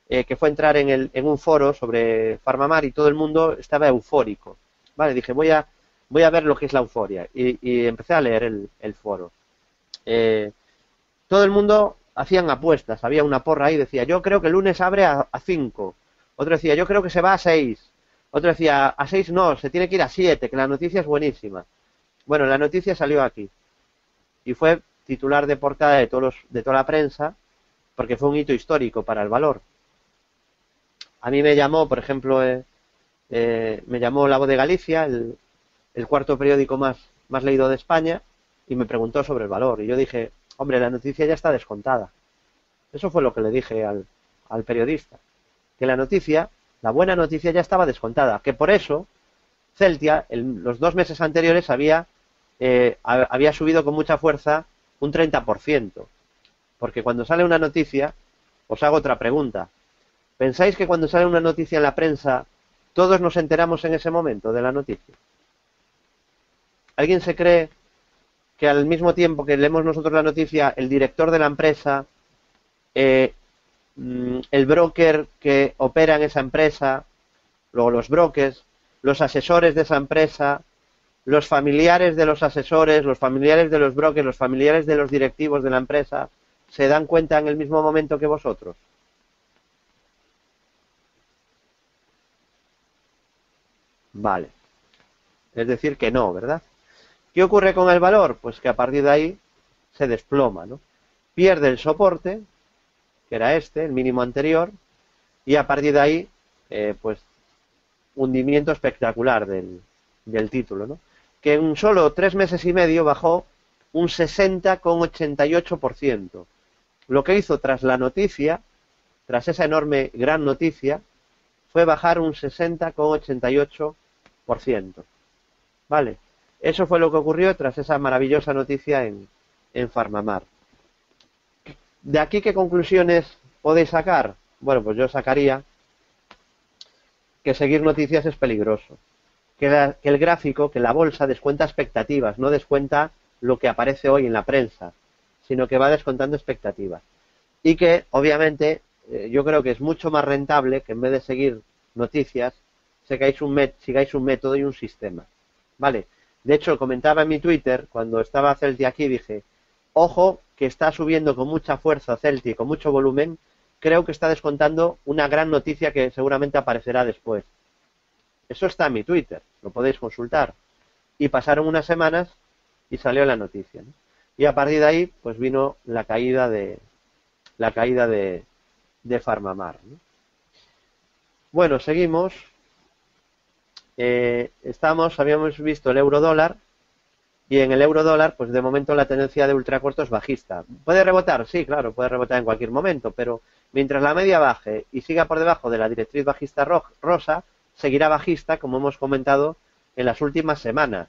que fue entrar en un foro sobre Farmamar y todo el mundo estaba eufórico. Vale, dije, voy a ver lo que es la euforia. Y empecé a leer el foro. Todo el mundo hacían apuestas. Había una porra ahí, decía, yo creo que el lunes abre a 5. Otro decía, yo creo que se va a 6. Otro decía, a 6 no, se tiene que ir a 7, que la noticia es buenísima. Bueno, la noticia salió aquí. Y fue titular de portada de toda la prensa, porque fue un hito histórico para el valor. A mí me llamó, por ejemplo, me llamó La Voz de Galicia, el cuarto periódico más leído de España, y me preguntó sobre el valor. Y yo dije, hombre, la noticia ya está descontada. Eso fue lo que le dije al periodista. Que la noticia, la buena noticia ya estaba descontada. Que por eso Celtia, en los 2 meses anteriores, había subido con mucha fuerza un 30%. Porque cuando sale una noticia, os hago otra pregunta. ¿Pensáis que cuando sale una noticia en la prensa, todos nos enteramos en ese momento de la noticia? ¿Alguien se cree que al mismo tiempo que leemos nosotros la noticia, el director de la empresa, el broker que opera en esa empresa, luego los brokers, los asesores de esa empresa, los familiares de los asesores, los familiares de los brokers, los familiares de los directivos de la empresa, se dan cuenta en el mismo momento que vosotros? Vale. Es decir, que no, ¿verdad? ¿Qué ocurre con el valor? Pues que a partir de ahí se desploma, ¿no? Pierde el soporte, que era el mínimo anterior, y a partir de ahí, pues, hundimiento espectacular del título, ¿no? Que en solo 3 meses y medio bajó un 60,88%. Lo que hizo tras la noticia, tras esa enorme, gran noticia, fue bajar un 60,88%. ¿Vale? Eso fue lo que ocurrió tras esa maravillosa noticia en Farmamar. ¿De aquí qué conclusiones podéis sacar? Bueno, pues yo sacaría que seguir noticias es peligroso. Que el gráfico, que la bolsa descuenta expectativas, no descuenta lo que aparece hoy en la prensa, sino que va descontando expectativas. Y que, obviamente, yo creo que es mucho más rentable que en vez de seguir noticias, sigáis un método y un sistema. ¿Vale? De hecho, comentaba en mi Twitter, cuando estaba Celtia aquí, dije, ojo, que está subiendo con mucha fuerza Celtia y con mucho volumen, creo que está descontando una gran noticia que seguramente aparecerá después. Eso está en mi Twitter, lo podéis consultar. Y pasaron unas semanas y salió la noticia, ¿no? Y a partir de ahí, pues vino la caída de Farmamar, ¿no? Bueno, seguimos. Habíamos visto el euro dólar, y en el euro dólar, pues de momento la tendencia de ultracorto es bajista. ¿Puede rebotar? Sí, claro, puede rebotar en cualquier momento, pero mientras la media baje y siga por debajo de la directriz bajista rosa, seguirá bajista, como hemos comentado en las últimas semanas.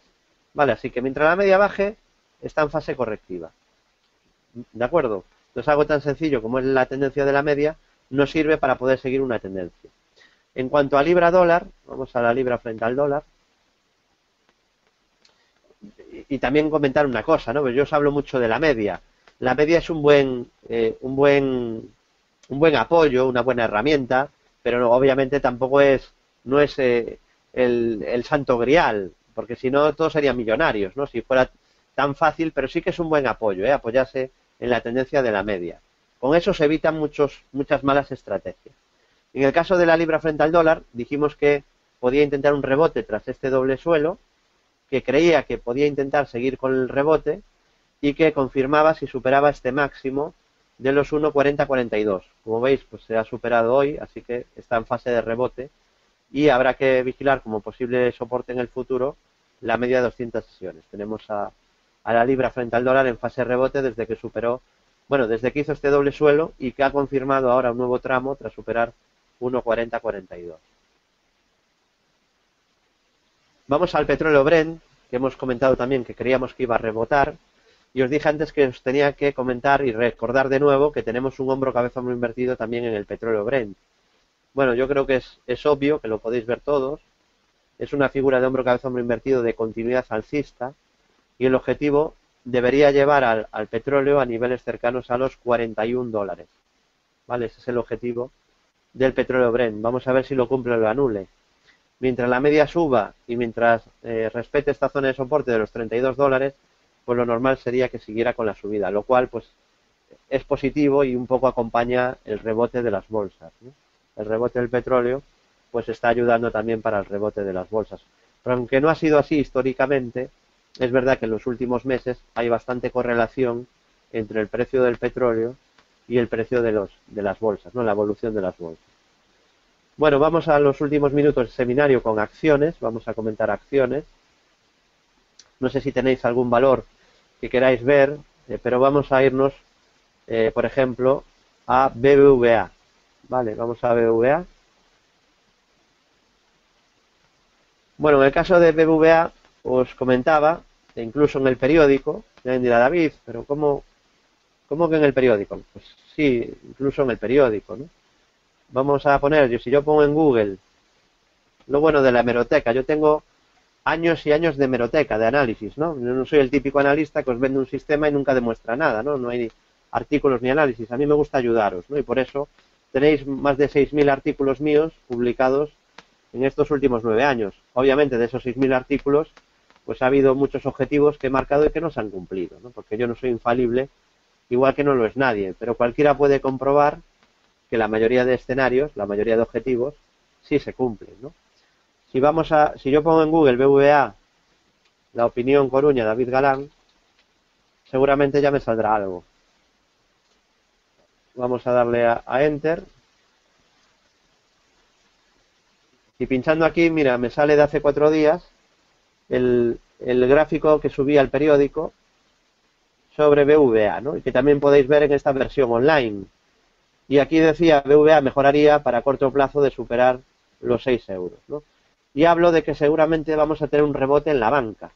Vale, así que mientras la media baje, está en fase correctiva. ¿De acuerdo? Entonces algo tan sencillo como es la tendencia de la media, nos sirve para poder seguir una tendencia. En cuanto a libra dólar, vamos a la libra frente al dólar. Y también comentar una cosa, ¿no? Pues yo os hablo mucho de la media. La media es un buen apoyo, una buena herramienta, pero no, obviamente tampoco no es el santo grial, porque si no todos serían millonarios, ¿no? Si fuera tan fácil, pero sí que es un buen apoyo, apoyarse en la tendencia de la media. Con eso se evitan muchas malas estrategias. En el caso de la libra frente al dólar, dijimos que podía intentar un rebote tras este doble suelo, que creía que podía intentar seguir con el rebote y que confirmaba si superaba este máximo de los 1,4042. Como veis, pues se ha superado hoy, así que está en fase de rebote y habrá que vigilar como posible soporte en el futuro la media de 200 sesiones. Tenemos a a la libra frente al dólar en fase de rebote desde que superó, bueno, desde que hizo este doble suelo y que ha confirmado ahora un nuevo tramo tras superar 1,4042. Vamos al petróleo Brent, que hemos comentado también que creíamos que iba a rebotar, y os dije antes que os tenía que comentar y recordar de nuevo que tenemos un hombro cabeza hombro invertido también en el petróleo Brent. Bueno, yo creo que es obvio, que lo podéis ver todos. Es una figura de hombro cabeza hombro invertido de continuidad alcista y el objetivo debería llevar al petróleo a niveles cercanos a los 41 dólares. ¿Vale? Ese es el objetivo del petróleo Brent. Vamos a ver si lo cumple o lo anule. Mientras la media suba y mientras respete esta zona de soporte de los 32 dólares, pues lo normal sería que siguiera con la subida, lo cual pues es positivo y un poco acompaña el rebote de las bolsas, ¿no? El rebote del petróleo pues está ayudando también para el rebote de las bolsas. Pero aunque no ha sido así históricamente, es verdad que en los últimos meses hay bastante correlación entre el precio del petróleo y el precio de las bolsas, ¿no? La evolución de las bolsas. Bueno, vamos a los últimos minutos del seminario con acciones, vamos a comentar acciones. No sé si tenéis algún valor que queráis ver, pero vamos a irnos, por ejemplo, a BBVA. Vale, vamos a BBVA. Bueno, en el caso de BBVA os comentaba, e incluso en el periódico, ya me dirá David, pero ¿cómo que en el periódico? Pues sí, incluso en el periódico, ¿no? Vamos a poner, si yo pongo en Google lo bueno de la hemeroteca, yo tengo años y años de hemeroteca, de análisis, ¿no? Yo no soy el típico analista que os vende un sistema y nunca demuestra nada, ¿no? No hay artículos ni análisis. A mí me gusta ayudaros, ¿no? Y por eso tenéis más de 6.000 artículos míos publicados en estos últimos 9 años. Obviamente, de esos 6.000 artículos, pues ha habido muchos objetivos que he marcado y que no se han cumplido, ¿no? Porque yo no soy infalible, igual que no lo es nadie, pero cualquiera puede comprobar que la mayoría de escenarios, la mayoría de objetivos, sí se cumplen, ¿no? Si yo pongo en Google BVA, la opinión Coruña, David Galán, seguramente ya me saldrá algo. Vamos a darle a Enter. Y pinchando aquí, mira, me sale de hace 4 días el gráfico que subí al periódico sobre BVA, ¿no? Y que también podéis ver en esta versión online. Y aquí decía, BVA mejoraría para corto plazo de superar los 6 euros, ¿no? Y hablo de que seguramente vamos a tener un rebote en la banca.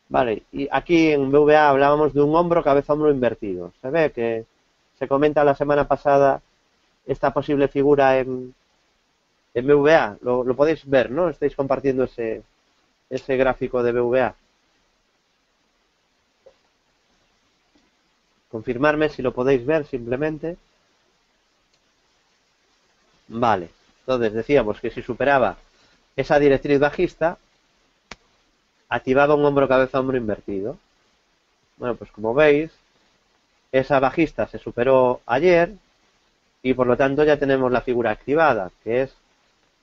Vale, y aquí en BVA hablábamos de un hombro, cabeza, hombro invertido. Se ve que se comenta la semana pasada esta posible figura en BVA. Lo podéis ver, ¿no? Estáis compartiendo ese gráfico de BVA. Confirmarme si lo podéis ver simplemente. Vale, entonces decíamos que si superaba esa directriz bajista, activaba un hombro, cabeza, hombro invertido. Bueno, pues como veis, esa bajista se superó ayer y por lo tanto ya tenemos la figura activada, que es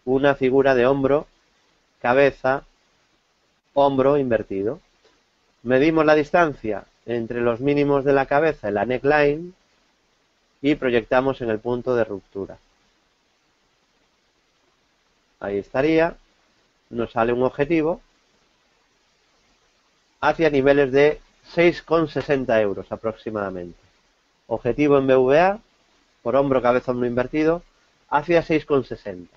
una figura de hombro, cabeza, hombro invertido. Medimos la distancia entre los mínimos de la cabeza y la neckline y proyectamos en el punto de ruptura. Ahí estaría, nos sale un objetivo hacia niveles de 6,60 euros aproximadamente. Objetivo en BVA, por hombro, cabeza, hombro invertido, hacia 6,60.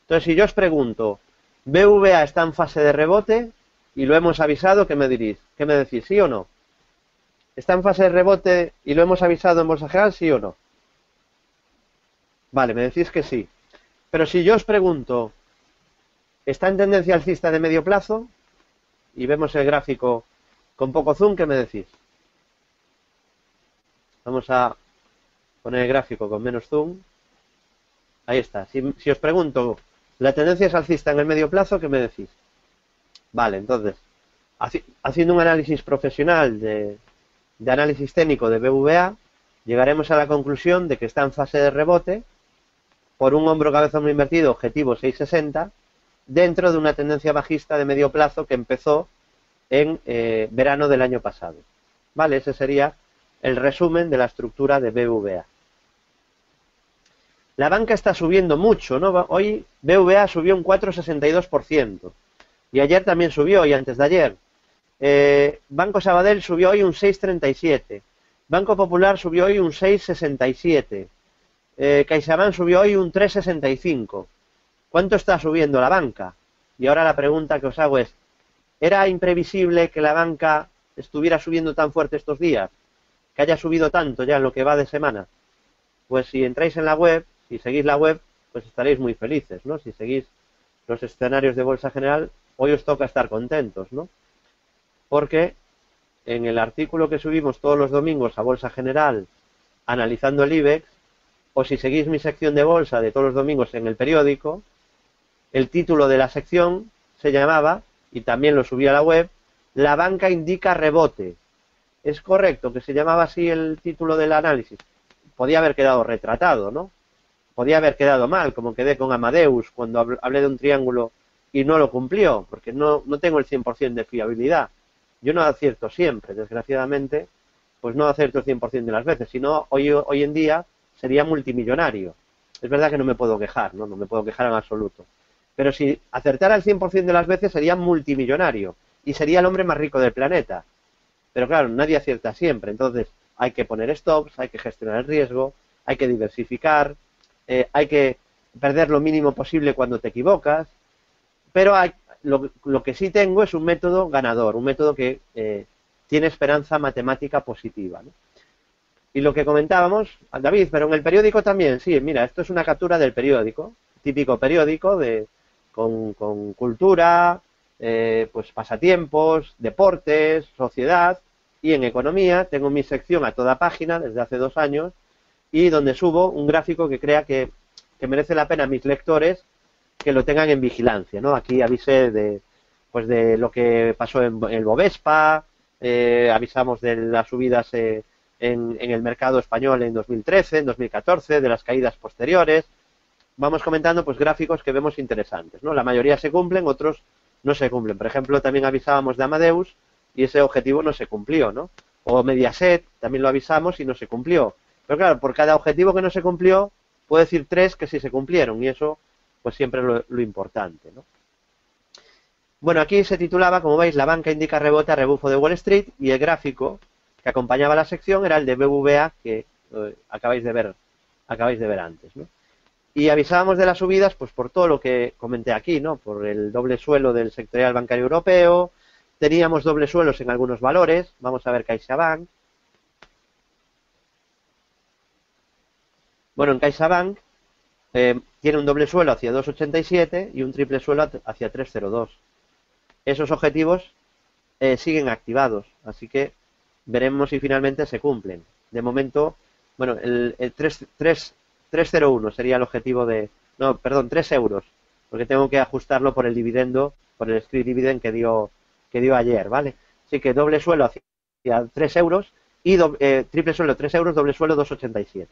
Entonces, si yo os pregunto, ¿BVA está en fase de rebote? Y lo hemos avisado, ¿qué me diréis? ¿Qué me decís? ¿Sí o no? ¿Está en fase de rebote y lo hemos avisado en Bolsa General? ¿Sí o no? Vale, me decís que sí. Pero si yo os pregunto, ¿está en tendencia alcista de medio plazo? Y vemos el gráfico con poco zoom, ¿qué me decís? Vamos a poner el gráfico con menos zoom. Ahí está. Si os pregunto, ¿la tendencia es alcista en el medio plazo? ¿Qué me decís? Vale, entonces, haciendo un análisis profesional de análisis técnico de BVA, llegaremos a la conclusión de que está en fase de rebote por un hombro, cabeza, hombro invertido, objetivo 6,60, dentro de una tendencia bajista de medio plazo que empezó en verano del año pasado. Vale, ese sería el resumen de la estructura de BVA. La banca está subiendo mucho, ¿no? Hoy BVA subió un 4,62%. Y ayer también subió, y antes de ayer. Banco Sabadell subió hoy un 6,37. Banco Popular subió hoy un 6,67. CaixaBank subió hoy un 3,65. ¿Cuánto está subiendo la banca? Y ahora la pregunta que os hago es, ¿era imprevisible que la banca estuviera subiendo tan fuerte estos días? Que haya subido tanto ya en lo que va de semana. Pues si entráis en la web, si seguís la web, pues estaréis muy felices, ¿no? Si seguís los escenarios de Bolsa General, hoy os toca estar contentos, ¿no? Porque en el artículo que subimos todos los domingos a Bolsa General, analizando el IBEX, o si seguís mi sección de bolsa de todos los domingos en el periódico, el título de la sección se llamaba, y también lo subí a la web, La banca indica rebote. ¿Es correcto que se llamaba así el título del análisis? Podía haber quedado retratado, ¿no? Podía haber quedado mal, como quedé con Amadeus cuando hablé de un triángulo y no lo cumplió, porque no tengo el 100% de fiabilidad. Yo no acierto siempre, desgraciadamente, pues no acierto el 100% de las veces, sino hoy en día sería multimillonario. Es verdad que no me puedo quejar, ¿no? No me puedo quejar en absoluto. Pero si acertara el 100% de las veces sería multimillonario y sería el hombre más rico del planeta. Pero claro, nadie acierta siempre, entonces hay que poner stops, hay que gestionar el riesgo, hay que diversificar, hay que perder lo mínimo posible cuando te equivocas, pero lo que sí tengo es un método ganador, un método que tiene esperanza matemática positiva, ¿no? Y lo que comentábamos, David, pero en el periódico también, sí, mira, esto es una captura del periódico, típico periódico con cultura, pues pasatiempos, deportes, sociedad, y en economía tengo mi sección a toda página desde hace 2 años y donde subo un gráfico que crea que merece la pena a mis lectores que lo tengan en vigilancia, ¿no? Aquí avisé de lo que pasó en el Bovespa, avisamos de las subidas en el mercado español en 2013, en 2014, de las caídas posteriores. Vamos comentando pues gráficos que vemos interesantes, ¿no? La mayoría se cumplen, otros no se cumplen. Por ejemplo, también avisábamos de Amadeus y ese objetivo no se cumplió, ¿no? O Mediaset, también lo avisamos y no se cumplió. Pero claro, por cada objetivo que no se cumplió, puedo decir 3 que sí se cumplieron y eso pues siempre es lo importante, ¿no? Bueno, aquí se titulaba, como veis, La banca indica rebote a rebufo de Wall Street y el gráfico que acompañaba la sección era el de BBVA que acabáis de ver antes, ¿no? Y avisábamos de las subidas pues por todo lo que comenté aquí, ¿no? Por el doble suelo del sectorial bancario europeo, teníamos doble suelos en algunos valores, vamos a ver CaixaBank. Bueno, en CaixaBank tiene un doble suelo hacia 2,87 y un triple suelo hacia 3,02. Esos objetivos siguen activados, así que veremos si finalmente se cumplen. De momento, bueno, el 3,01 sería el objetivo de... No, perdón, 3 euros, porque tengo que ajustarlo por el dividendo, por el scrip dividend que dio ayer, ¿vale? Así que doble suelo hacia 3 euros y triple suelo 3 euros, doble suelo 2,87.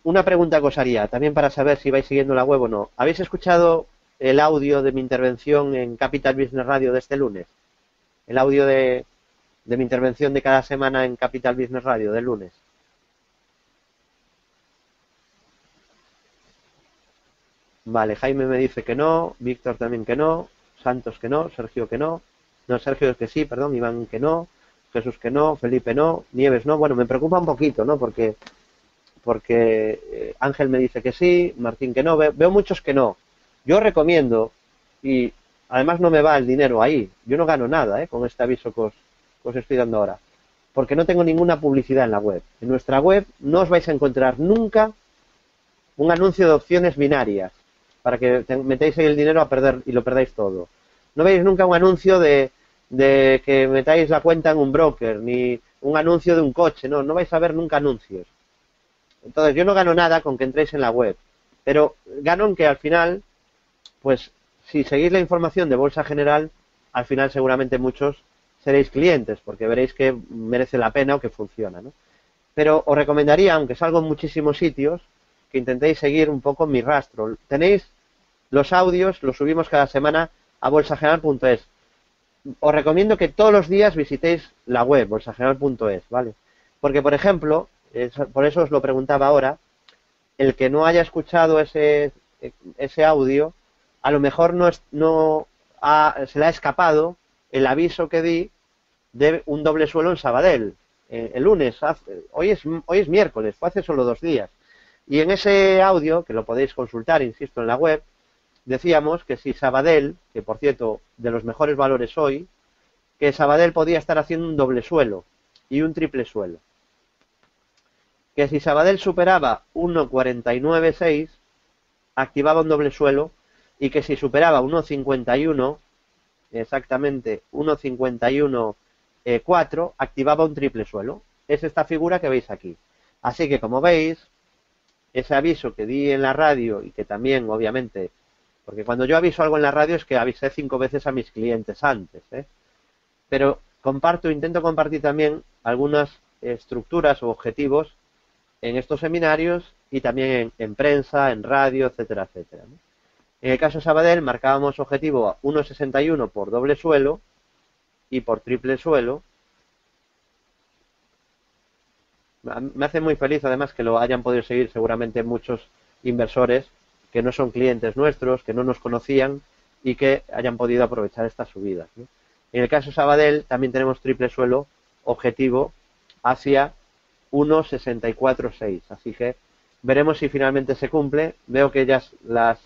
Una pregunta que os haría, también para saber si vais siguiendo la web o no. ¿Habéis escuchado el audio de mi intervención en Capital Business Radio de este lunes? El audio de mi intervención de cada semana en Capital Business Radio del lunes. Vale, Jaime me dice que no, Víctor también que no, Santos que no, Sergio que no, Sergio que sí, perdón, Iván que no, Jesús que no, Felipe no, Nieves no. Bueno, me preocupa un poquito, ¿no? Porque Ángel me dice que sí, Martín que no, veo muchos que no. Yo recomiendo, y además no me va el dinero ahí, yo no gano nada con este aviso que os estoy dando ahora, porque no tengo ninguna publicidad en la web. En nuestra web no os vais a encontrar nunca un anuncio de opciones binarias para que metáis ahí el dinero a perder y lo perdáis todo. No veis nunca un anuncio de que metáis la cuenta en un broker, ni un anuncio de un coche, no vais a ver nunca anuncios. Entonces yo no gano nada con que entréis en la web, pero gano en que al final, pues si seguís la información de Bolsa General, al final seguramente muchos seréis clientes, porque veréis que merece la pena o que funciona, ¿no? Pero os recomendaría, aunque salgo en muchísimos sitios, que intentéis seguir un poco mi rastro. Tenéis los audios, los subimos cada semana a bolsageneral.es. Os recomiendo que todos los días visitéis la web, bolsageneral.es, ¿vale? Porque, por ejemplo, por eso os lo preguntaba ahora, el que no haya escuchado ese audio, a lo mejor se le ha escapado el aviso que di de un doble suelo en Sabadell, el lunes, hoy es miércoles, fue hace solo 2 días. Y en ese audio, que lo podéis consultar, insisto, en la web, decíamos que si Sabadell, que por cierto, de los mejores valores hoy, que Sabadell podía estar haciendo un doble suelo y un triple suelo. Que si Sabadell superaba 1,49,6, activaba un doble suelo, y que si superaba 1,51, exactamente 1,51,4, activaba un triple suelo. Es esta figura que veis aquí. Así que, como veis, ese aviso que di en la radio y que también, obviamente, porque cuando yo aviso algo en la radio es que avisé 5 veces a mis clientes antes, pero intento compartir también algunas estructuras o objetivos en estos seminarios y también en prensa, en radio, etcétera, etcétera, ¿no? En el caso de Sabadell marcábamos objetivo a 1,61 por doble suelo y por triple suelo. Me hace muy feliz además que lo hayan podido seguir seguramente muchos inversores que no son clientes nuestros, que no nos conocían y que hayan podido aprovechar estas subidas, ¿no? En el caso de Sabadell también tenemos triple suelo objetivo hacia 1,64,6. Así que veremos si finalmente se cumple. Veo que ya es las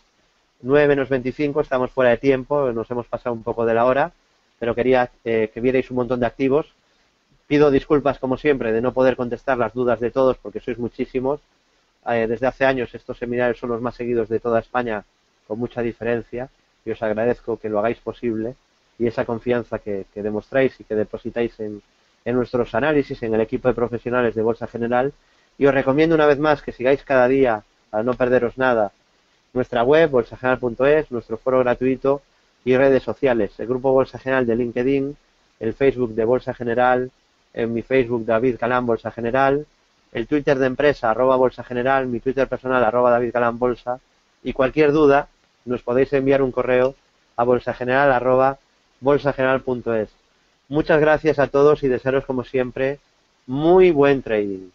9 menos 25, estamos fuera de tiempo, nos hemos pasado un poco de la hora, pero quería que vierais un montón de activos. Pido disculpas, como siempre, de no poder contestar las dudas de todos, porque sois muchísimos. Desde hace años estos seminarios son los más seguidos de toda España, con mucha diferencia, y os agradezco que lo hagáis posible y esa confianza que demostráis y que depositáis en nuestros análisis, en el equipo de profesionales de Bolsa General. Y os recomiendo una vez más que sigáis cada día, para no perderos nada, nuestra web, bolsageneral.es, nuestro foro gratuito y redes sociales, el grupo Bolsa General de LinkedIn, el Facebook de Bolsa General, en mi Facebook David Galán Bolsa General, el Twitter de empresa @Bolsa General, mi Twitter personal @David Galán Bolsa, y cualquier duda nos podéis enviar un correo a bolsageneral@bolsageneral.es. Muchas gracias a todos y desearos como siempre muy buen trading.